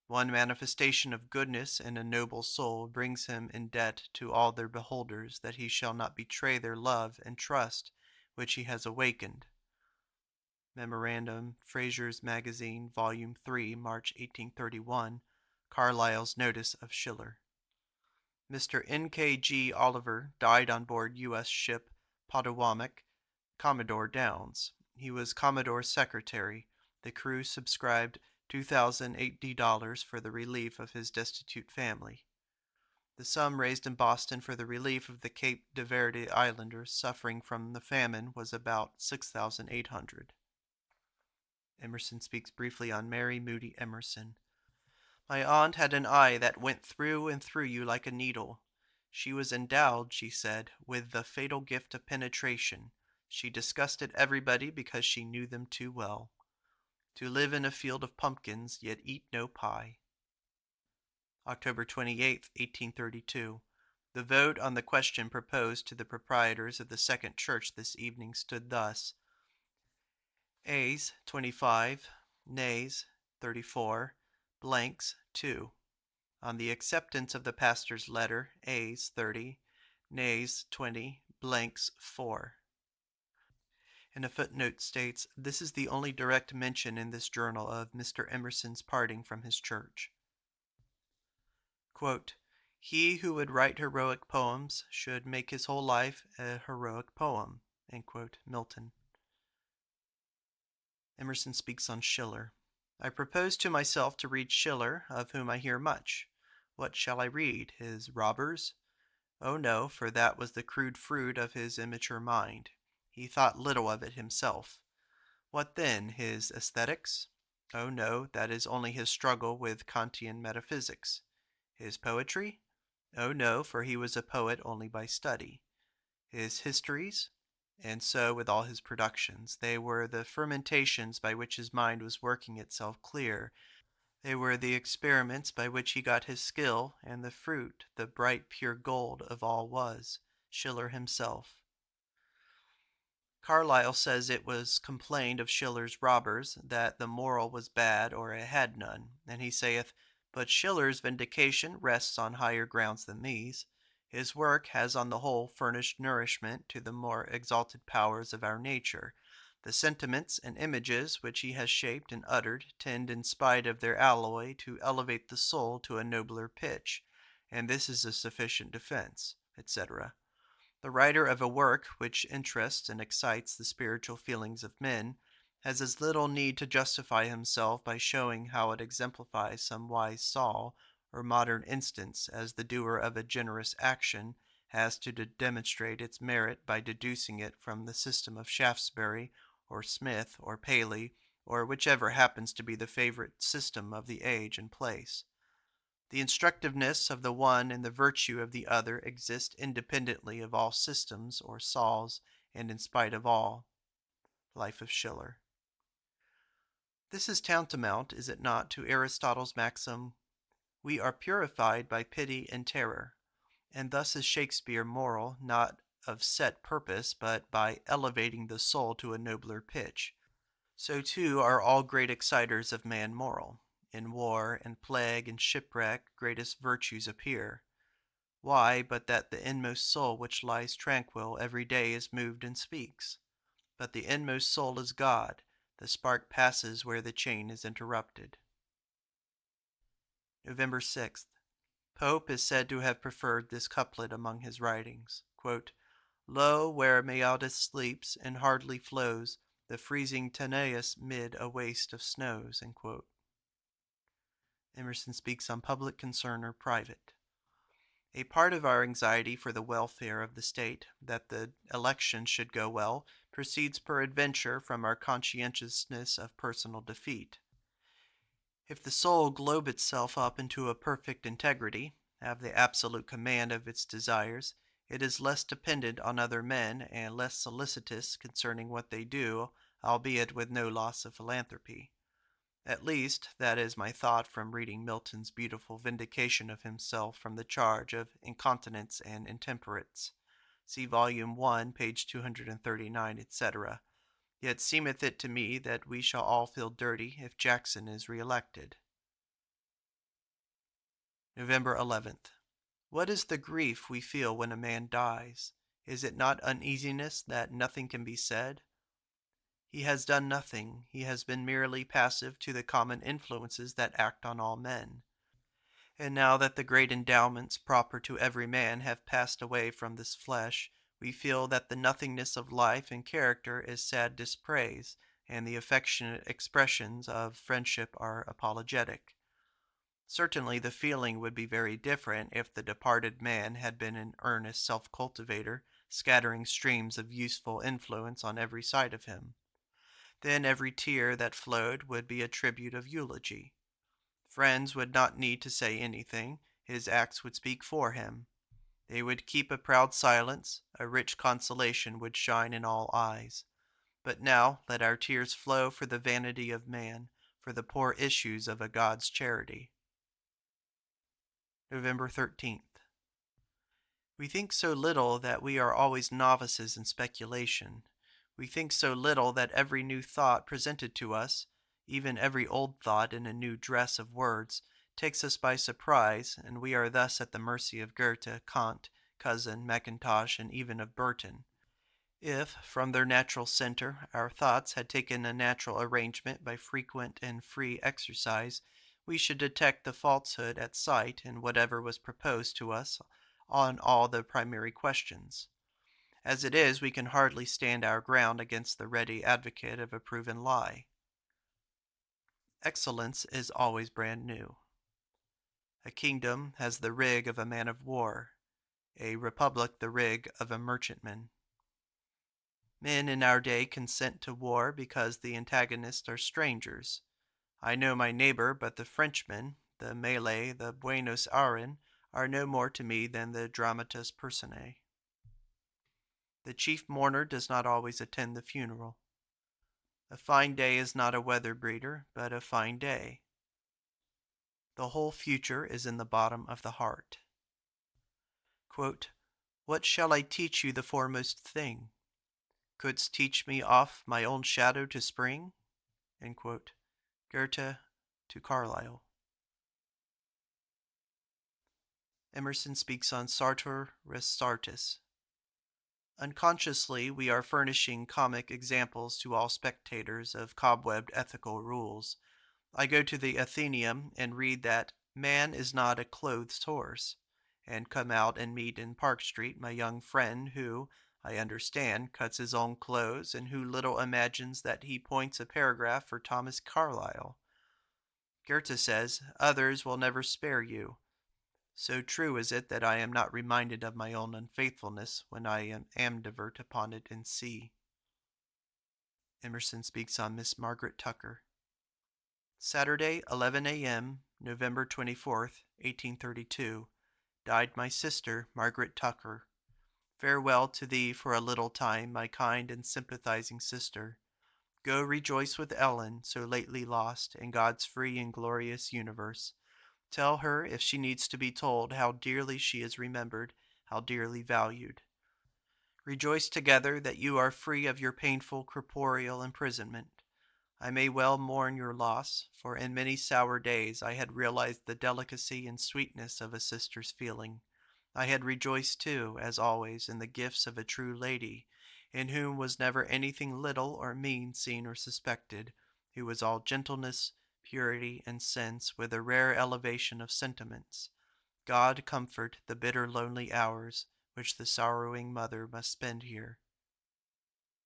One manifestation of goodness in a noble soul brings him in debt to all their beholders, that he shall not betray their love and trust which he has awakened. Memorandum, Fraser's Magazine, Volume 3, March 1831, Carlyle's Notice of Schiller. Mr. N.K.G. Oliver died on board U.S. ship Potawatomi, Commodore Downs. He was Commodore's secretary. The crew subscribed $2,080 for the relief of his destitute family. The sum raised in Boston for the relief of the Cape de Verde Islanders suffering from the famine was about $6,800. Emerson speaks briefly on Mary Moody Emerson. "My aunt had an eye that went through and through you like a needle. She was endowed," she said, "with the fatal gift of penetration. She disgusted everybody because she knew them too well. To live in a field of pumpkins, yet eat no pie." October 28, 1832. The vote on the question proposed to the proprietors of the second church this evening stood thus: Ayes 25, nays 34, blanks 2. On the acceptance of the pastor's letter, Ayes 30, nays 20, blanks 4. And a footnote states, "This is the only direct mention in this journal of Mr. Emerson's parting from his church." Quote, "He who would write heroic poems should make his whole life a heroic poem." End quote. Milton. Emerson speaks on Schiller. "I propose to myself to read Schiller, of whom I hear much. What shall I read? His Robbers? Oh no, for that was the crude fruit of his immature mind. He thought little of it himself. What then, his Aesthetics? Oh no, that is only his struggle with Kantian metaphysics. His poetry? Oh no, for he was a poet only by study. His histories? And so with all his productions. They were the fermentations by which his mind was working itself clear. They were the experiments by which he got his skill, and the fruit, the bright pure gold of all was Schiller himself." Carlyle says it was complained of Schiller's Robbers that the moral was bad or it had none, and he saith, "But Schiller's vindication rests on higher grounds than these. His work has on the whole furnished nourishment to the more exalted powers of our nature. The sentiments and images which he has shaped and uttered tend in spite of their alloy to elevate the soul to a nobler pitch, and this is a sufficient defense," etc. The writer of a work which interests and excites the spiritual feelings of men has as little need to justify himself by showing how it exemplifies some wise saw or modern instance as the doer of a generous action has to demonstrate its merit by deducing it from the system of Shaftesbury or Smith or Paley, or whichever happens to be the favorite system of the age and place. The instructiveness of the one and the virtue of the other exist independently of all systems or saws and in spite of all. Life of Schiller. This is tantamount, is it not, to Aristotle's maxim, "We are purified by pity and terror," and thus is Shakespeare moral, not of set purpose, but by elevating the soul to a nobler pitch. So too are all great exciters of man moral. In war and plague and shipwreck greatest virtues appear. Why, but that the inmost soul which lies tranquil every day is moved and speaks? But the inmost soul is God, the spark passes where the chain is interrupted. November 6th. Pope is said to have preferred this couplet among his writings. Quote, "Lo, where Maeotis sleeps and hardly flows the freezing Tanais mid a waste of snows." Emerson speaks on public concern or private. A part of our anxiety for the welfare of the state, that the election should go well, proceeds peradventure from our conscientiousness of personal defeat. If the soul globe itself up into a perfect integrity, have the absolute command of its desires, it is less dependent on other men and less solicitous concerning what they do, albeit with no loss of philanthropy. At least, that is my thought from reading Milton's beautiful vindication of himself from the charge of incontinence and intemperance. See Volume 1, page 239, etc. Yet seemeth it to me that we shall all feel dirty if Jackson is re-elected. November 11th. What is the grief we feel when a man dies? Is it not uneasiness that nothing can be said? He has done nothing. He has been merely passive to the common influences that act on all men. And now that the great endowments proper to every man have passed away from this flesh, we feel that the nothingness of life and character is sad dispraise, and the affectionate expressions of friendship are apologetic. Certainly the feeling would be very different if the departed man had been an earnest self-cultivator, scattering streams of useful influence on every side of him. Then every tear that flowed would be a tribute of eulogy. Friends would not need to say anything, his acts would speak for him. They would keep a proud silence, a rich consolation would shine in all eyes. But now let our tears flow for the vanity of man, for the poor issues of a God's charity. November 13th. We think so little that we are always novices in speculation. We think so little that every new thought presented to us, even every old thought in a new dress of words, takes us by surprise, and we are thus at the mercy of Goethe, Kant, Cousin, Mackintosh, and even of Burton. If, from their natural center, our thoughts had taken a natural arrangement by frequent and free exercise, we should detect the falsehood at sight in whatever was proposed to us on all the primary questions. As it is, we can hardly stand our ground against the ready advocate of a proven lie. Excellence is always brand new. A kingdom has the rig of a man of war, a republic the rig of a merchantman. Men in our day consent to war because the antagonists are strangers. I know my neighbor, but the Frenchman, the Malay, the Buenos Aires, are no more to me than the dramatis personae. The chief mourner does not always attend the funeral. A fine day is not a weather breeder, but a fine day. The whole future is in the bottom of the heart. Quote, "What shall I teach you the foremost thing? Couldst teach me off my own shadow to spring?" End quote. Goethe to Carlyle. Emerson speaks on Sartor Resartus. Unconsciously, we are furnishing comic examples to all spectators of cobwebbed ethical rules. I go to the Athenaeum and read that man is not a clothes horse, and come out and meet in Park Street my young friend who, I understand, cuts his own clothes and who little imagines that he points a paragraph for Thomas Carlyle. Goethe says, "Others will never spare you." So true is it that I am not reminded of my own unfaithfulness when I am divert upon it in sea. Emerson speaks on Miss Margaret Tucker. Saturday, 11 a.m., November 24th, 1832, died my sister, Margaret Tucker. Farewell to thee for a little time, my kind and sympathizing sister. Go rejoice with Ellen, so lately lost in God's free and glorious universe. Tell her, if she needs to be told, how dearly she is remembered, how dearly valued. Rejoice together that you are free of your painful corporeal imprisonment. I may well mourn your loss, for in many sour days I had realized the delicacy and sweetness of a sister's feeling. I had rejoiced too, as always, in the gifts of a true lady, in whom was never anything little or mean seen or suspected, who was all gentleness, purity, and sense, with a rare elevation of sentiments. God comfort the bitter lonely hours which the sorrowing mother must spend here.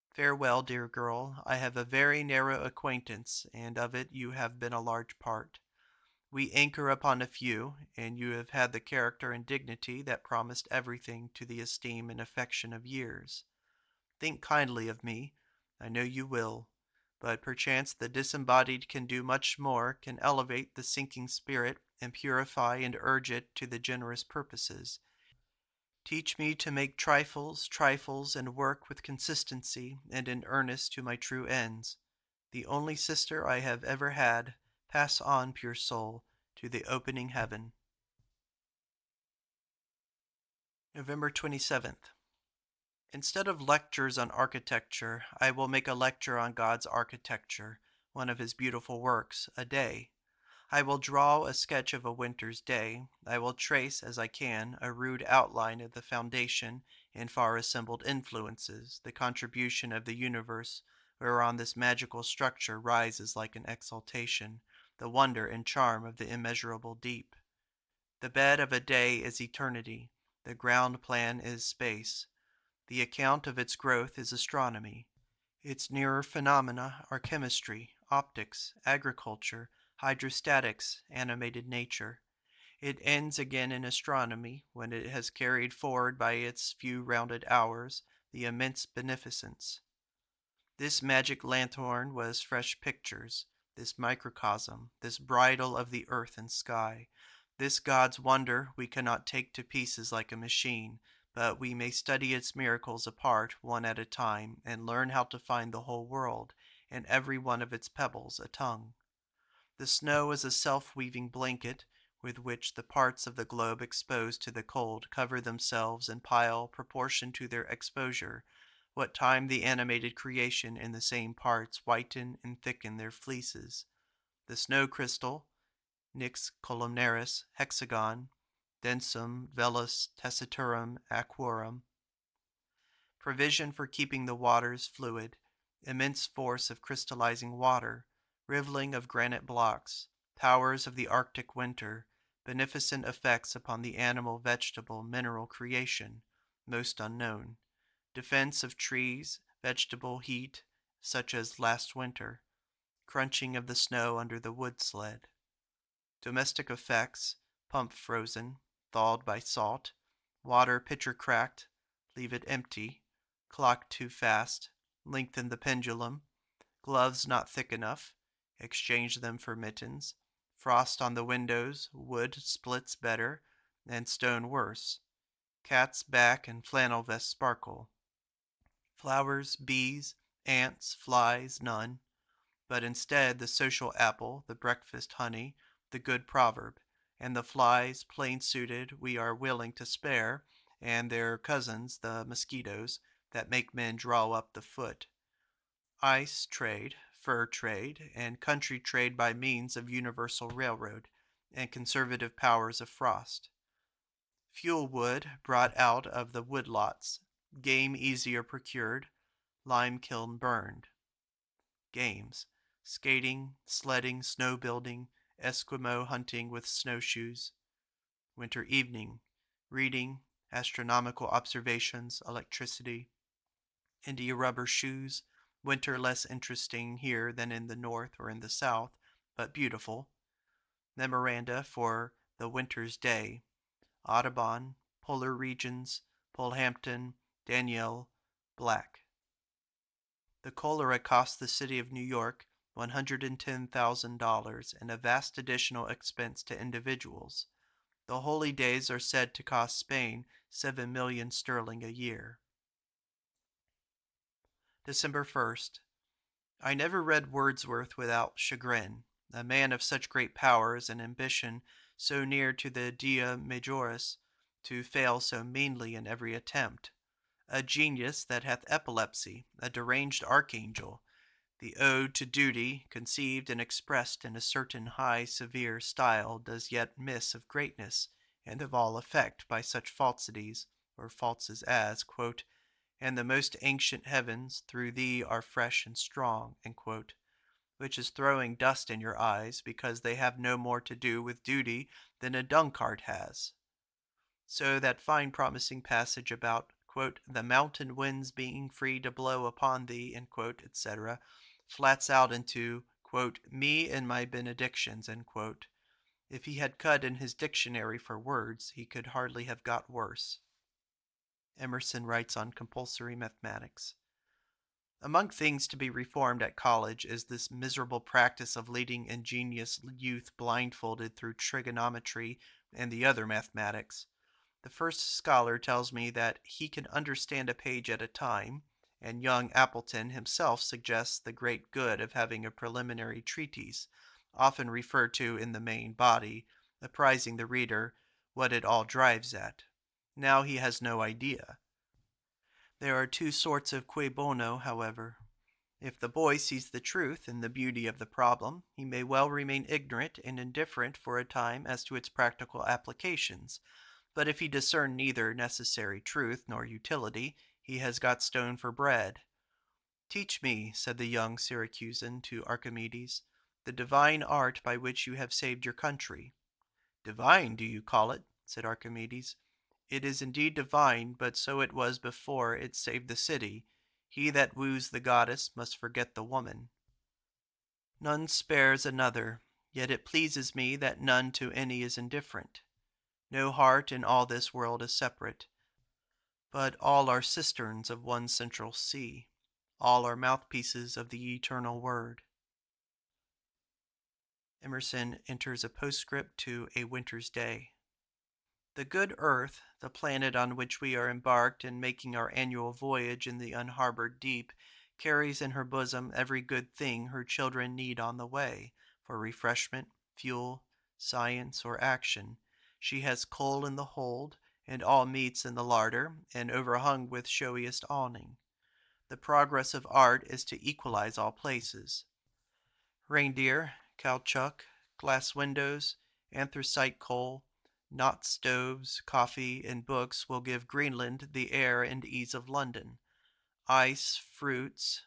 Farewell, dear girl. I have a very narrow acquaintance, and of it you have been a large part. We anchor upon a few, and you have had the character and dignity that promised everything to the esteem and affection of years. Think kindly of me. I know you will. But perchance the disembodied can do much more, can elevate the sinking spirit, and purify and urge it to the generous purposes. Teach me to make trifles, and work with consistency and in earnest to my true ends. The only sister I have ever had, pass on, pure soul, to the opening heaven. November 27th. Instead of lectures on architecture, I will make a lecture on God's architecture, one of his beautiful works, a day. I will draw a sketch of a winter's day. I will trace, as I can, a rude outline of the foundation and far assembled influences, the contribution of the universe, whereon this magical structure rises like an exaltation, the wonder and charm of the immeasurable deep. The bed of a day is eternity, the ground plan is space, the account of its growth is astronomy. Its nearer phenomena are chemistry, optics, agriculture, hydrostatics, animated nature. It ends again in astronomy when it has carried forward by its few rounded hours the immense beneficence. This magic lanthorn was fresh pictures, this microcosm, this bridle of the earth and sky. This God's wonder we cannot take to pieces like a machine, but we may study its miracles apart one at a time and learn how to find the whole world, and every one of its pebbles a tongue. The snow is a self-weaving blanket with which the parts of the globe exposed to the cold cover themselves and pile, proportion to their exposure, what time the animated creation in the same parts whiten and thicken their fleeces. The snow crystal, nix columnaris, hexagon, densum velis taciturum aquarum, provision for keeping the waters fluid, immense force of crystallizing water, riveling of granite blocks, powers of the Arctic winter, beneficent effects upon the animal, vegetable, mineral creation, most unknown, defense of trees, vegetable heat, such as last winter, crunching of the snow under the wood sled, domestic effects, pump frozen, thawed by salt, water pitcher cracked, leave it empty, clock too fast, lengthen the pendulum, gloves not thick enough, exchange them for mittens, frost on the windows, wood splits better, and stone worse, cat's back and flannel vest sparkle, flowers, bees, ants, flies, none, but instead the social apple, the breakfast honey, the good proverb, and the flies, plain suited, we are willing to spare, and their cousins, the mosquitoes, that make men draw up the foot. Ice trade, fur trade, and country trade by means of universal railroad, and conservative powers of frost. Fuel wood brought out of the woodlots, game easier procured, lime kiln burned. Games, skating, sledding, snow building, Eskimo hunting with snowshoes. Winter evening, reading, astronomical observations, electricity. India rubber shoes, winter less interesting here than in the north or in the south, but beautiful. Memoranda for the winter's day. Audubon, polar regions, Polehampton, Danielle, Black. The cholera cost the city of New York $110,000 and a vast additional expense to individuals. The holy days are said to cost Spain 7 million sterling a year. December 1st. I never read Wordsworth without chagrin. A man of such great powers and ambition, so near to the Dia Majoris, to fail so meanly in every attempt. A genius that hath epilepsy, a deranged archangel. The ode to duty, conceived and expressed in a certain high, severe style, does yet miss of greatness, and of all effect by such falsities, or falses as, and the most ancient heavens through thee are fresh and strong, which is throwing dust in your eyes, because they have no more to do with duty than a dung cart has. So that fine promising passage about the mountain winds being free to blow upon thee, etc., flats out into me and my benedictions, If he had cut in his dictionary for words, he could hardly have got worse. Emerson writes on compulsory mathematics. Among things to be reformed at college is this miserable practice of leading ingenious youth blindfolded through trigonometry and the other mathematics. The first scholar tells me that he can understand a page at a time, and young Appleton himself suggests the great good of having a preliminary treatise, often referred to in the main body, apprising the reader what it all drives at. Now he has no idea. There are two sorts of cui bono, however. If the boy sees the truth and the beauty of the problem, he may well remain ignorant and indifferent for a time as to its practical applications. But if he discern neither necessary truth nor utility, he has got stone for bread. Teach me, said the young Syracusan to Archimedes, the divine art by which you have saved your country. Divine, do you call it? Said Archimedes. It is indeed divine, but so it was before it saved the city. He that woos the goddess must forget the woman. None spares another, yet it pleases me that none to any is indifferent. No heart in all this world is separate, but all are cisterns of one central sea. All are mouthpieces of the eternal word. Emerson enters a postscript to A Winter's Day. The good earth, the planet on which we are embarked in making our annual voyage in the unharbored deep, carries in her bosom every good thing her children need on the way, for refreshment, fuel, science, or action. She has coal in the hold, and all meats in the larder, and overhung with showiest awning. The progress of art is to equalize all places. Reindeer, caoutchouc, glass windows, anthracite coal, not stoves, coffee, and books will give Greenland the air and ease of London. Ice, fruits,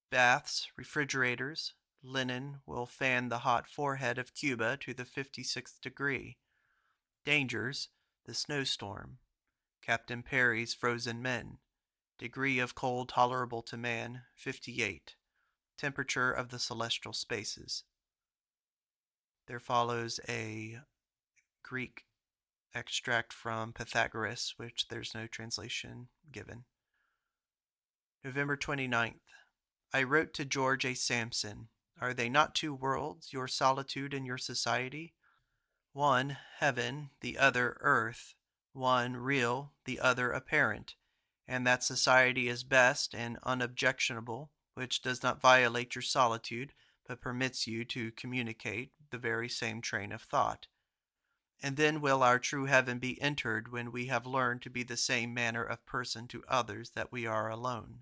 baths, refrigerators, linen will fan the hot forehead of Cuba to the 56th degree. Dangers, the snowstorm, Captain Perry's frozen men. Degree of cold tolerable to man, 58. Temperature of the celestial spaces. There follows a Greek extract from Pythagoras, which there's no translation given. November 29th. I wrote to George A. Sampson. Are they not two worlds, your solitude and your society? One, heaven, the other, earth. One, real, the other, apparent. And that society is best and unobjectionable, which does not violate your solitude, but permits you to communicate the very same train of thought. And then will our true heaven be entered when we have learned to be the same manner of person to others that we are alone.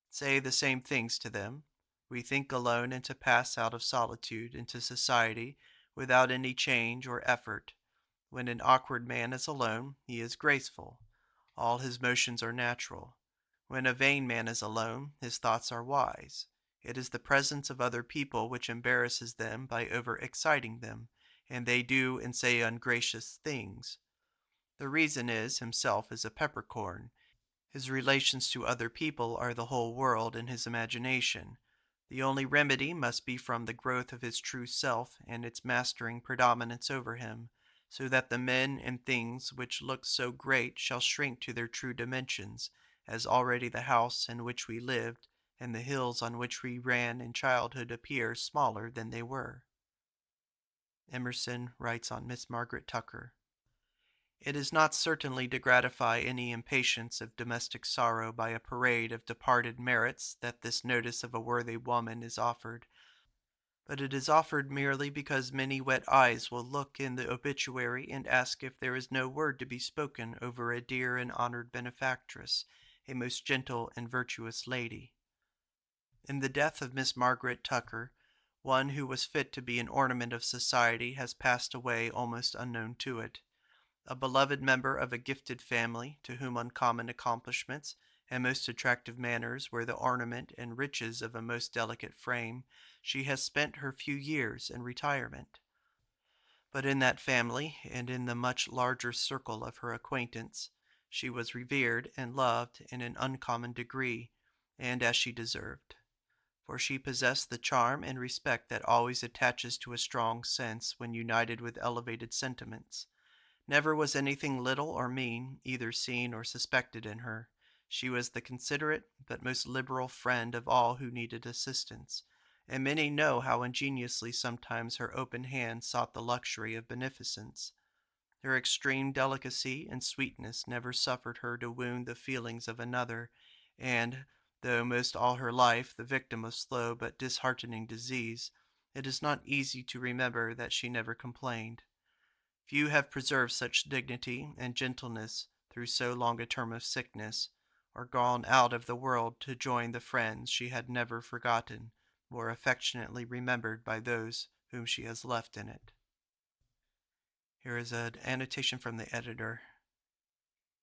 Say the same things to them. We think alone and to pass out of solitude into society without any change or effort. When an awkward man is alone, he is graceful. All his motions are natural. When a vain man is alone, his thoughts are wise. It is the presence of other people which embarrasses them by over-exciting them, and they do and say ungracious things. The reason is, himself is a peppercorn. His relations to other people are the whole world in his imagination. The only remedy must be from the growth of his true self and its mastering predominance over him, so that the men and things which look so great shall shrink to their true dimensions, as already the house in which we lived and the hills on which we ran in childhood appear smaller than they were. Emerson writes on Miss Margaret Tucker. It is not certainly to gratify any impatience of domestic sorrow by a parade of departed merits that this notice of a worthy woman is offered, but it is offered merely because many wet eyes will look in the obituary and ask if there is no word to be spoken over a dear and honored benefactress, a most gentle and virtuous lady. In the death of Miss Margaret Tucker, one who was fit to be an ornament of society has passed away almost unknown to it. A beloved member of a gifted family, to whom uncommon accomplishments and most attractive manners were the ornament and riches of a most delicate frame, she has spent her few years in retirement. But in that family, and in the much larger circle of her acquaintance, she was revered and loved in an uncommon degree, and as she deserved. For she possessed the charm and respect that always attaches to a strong sense when united with elevated sentiments. Never was anything little or mean either seen or suspected in her. She was the considerate but most liberal friend of all who needed assistance, and many know how ingeniously sometimes her open hand sought the luxury of beneficence. Her extreme delicacy and sweetness never suffered her to wound the feelings of another, and, though most all her life the victim of slow but disheartening disease, it is not easy to remember that she never complained. Few have preserved such dignity and gentleness through so long a term of sickness, or gone out of the world to join the friends she had never forgotten, more affectionately remembered by those whom she has left in it. Here is an annotation from the editor.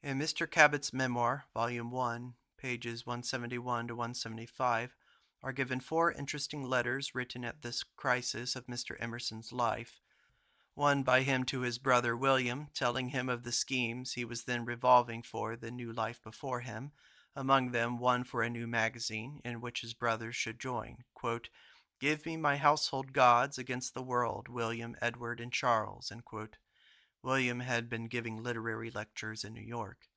In Mr. Cabot's memoir, Volume 1, pages 171 to 175, are given 4 interesting letters written at this crisis of Mr. Emerson's life. One by him to his brother William, telling him of the schemes he was then revolving for the new life before him, among them one for a new magazine, in which his brothers should join. Quote, "Give me my household gods against the world, William, Edward, and Charles." William had been giving literary lectures in New York.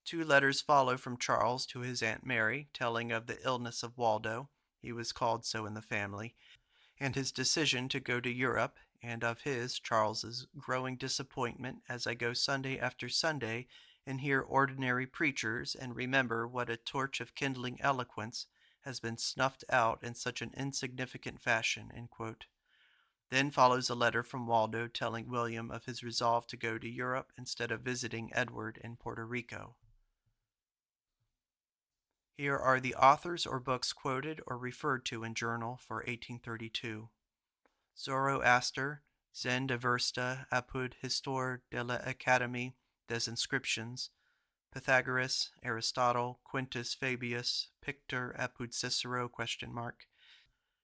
2 letters follow from Charles to his Aunt Mary, telling of the illness of Waldo, he was called so in the family, and his decision to go to Europe, and of his, Charles's, growing disappointment as I go Sunday after Sunday and hear ordinary preachers and remember what a torch of kindling eloquence has been snuffed out in such an insignificant fashion. Then follows a letter from Waldo telling William of his resolve to go to Europe instead of visiting Edward in Puerto Rico. Here are the authors or books quoted or referred to in journal for 1832. Zoroaster, Zen de Versta apud Histoire de l'Académie des Inscriptions, Pythagoras, Aristotle, Quintus Fabius, Pictor apud Cicero, ?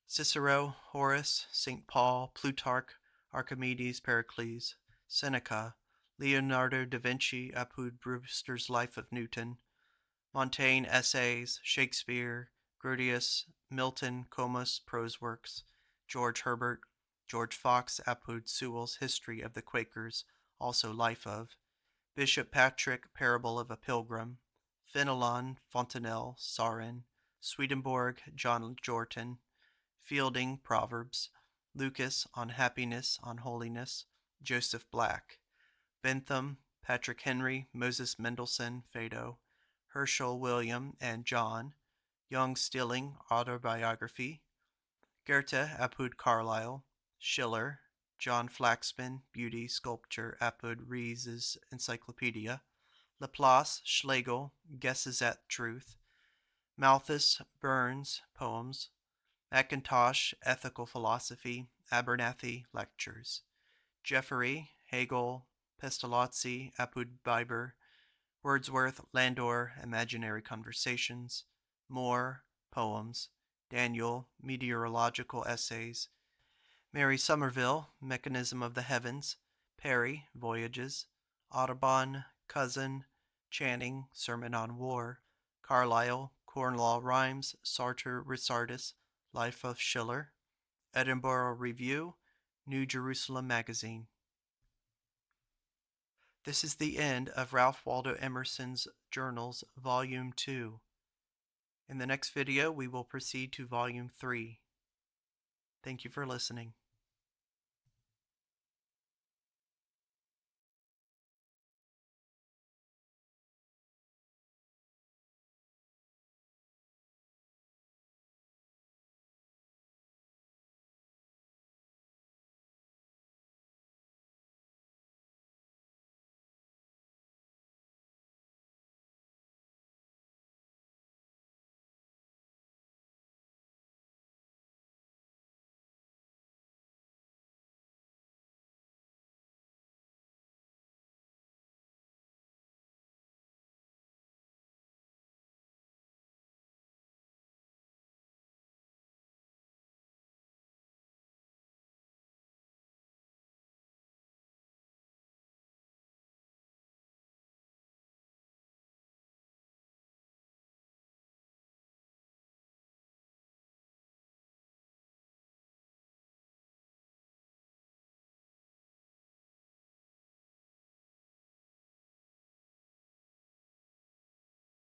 Cicero, Horace, St. Paul, Plutarch, Archimedes, Pericles, Seneca, Leonardo da Vinci apud Brewster's Life of Newton, Montaigne Essays, Shakespeare, Grotius, Milton, Comus, Prose Works, George Herbert, George Fox apud Sewell's History of the Quakers, also Life of, Bishop Patrick, Parable of a Pilgrim, Fenelon, Fontenelle, Saurin, Swedenborg, John Jortin, Fielding, Proverbs, Lucas, On Happiness, on Holiness, Joseph Black, Bentham, Patrick Henry, Moses Mendelssohn, Phaedo, Herschel, William, and John, Young Stilling, Autobiography, Goethe apud Carlyle, Schiller, John Flaxman, Beauty, Sculpture apud Ries's Encyclopedia, Laplace, Schlegel, Guesses at Truth, Malthus, Burns, Poems, Mackintosh, Ethical Philosophy, Abernathy, Lectures, Jeffery, Hegel, Pestalozzi apud Biber, Wordsworth, Landor, Imaginary Conversations, Moore, Poems, Daniel, Meteorological Essays, Mary Somerville, Mechanism of the Heavens, Perry, Voyages, Audubon, Cousin, Channing, Sermon on War, Carlyle, Cornwall Rhymes, Sartor Resartus, Life of Schiller, Edinburgh Review, New Jerusalem Magazine. This is the end of Ralph Waldo Emerson's Journals, Volume 2. In the next video, we will proceed to Volume 3. Thank you for listening.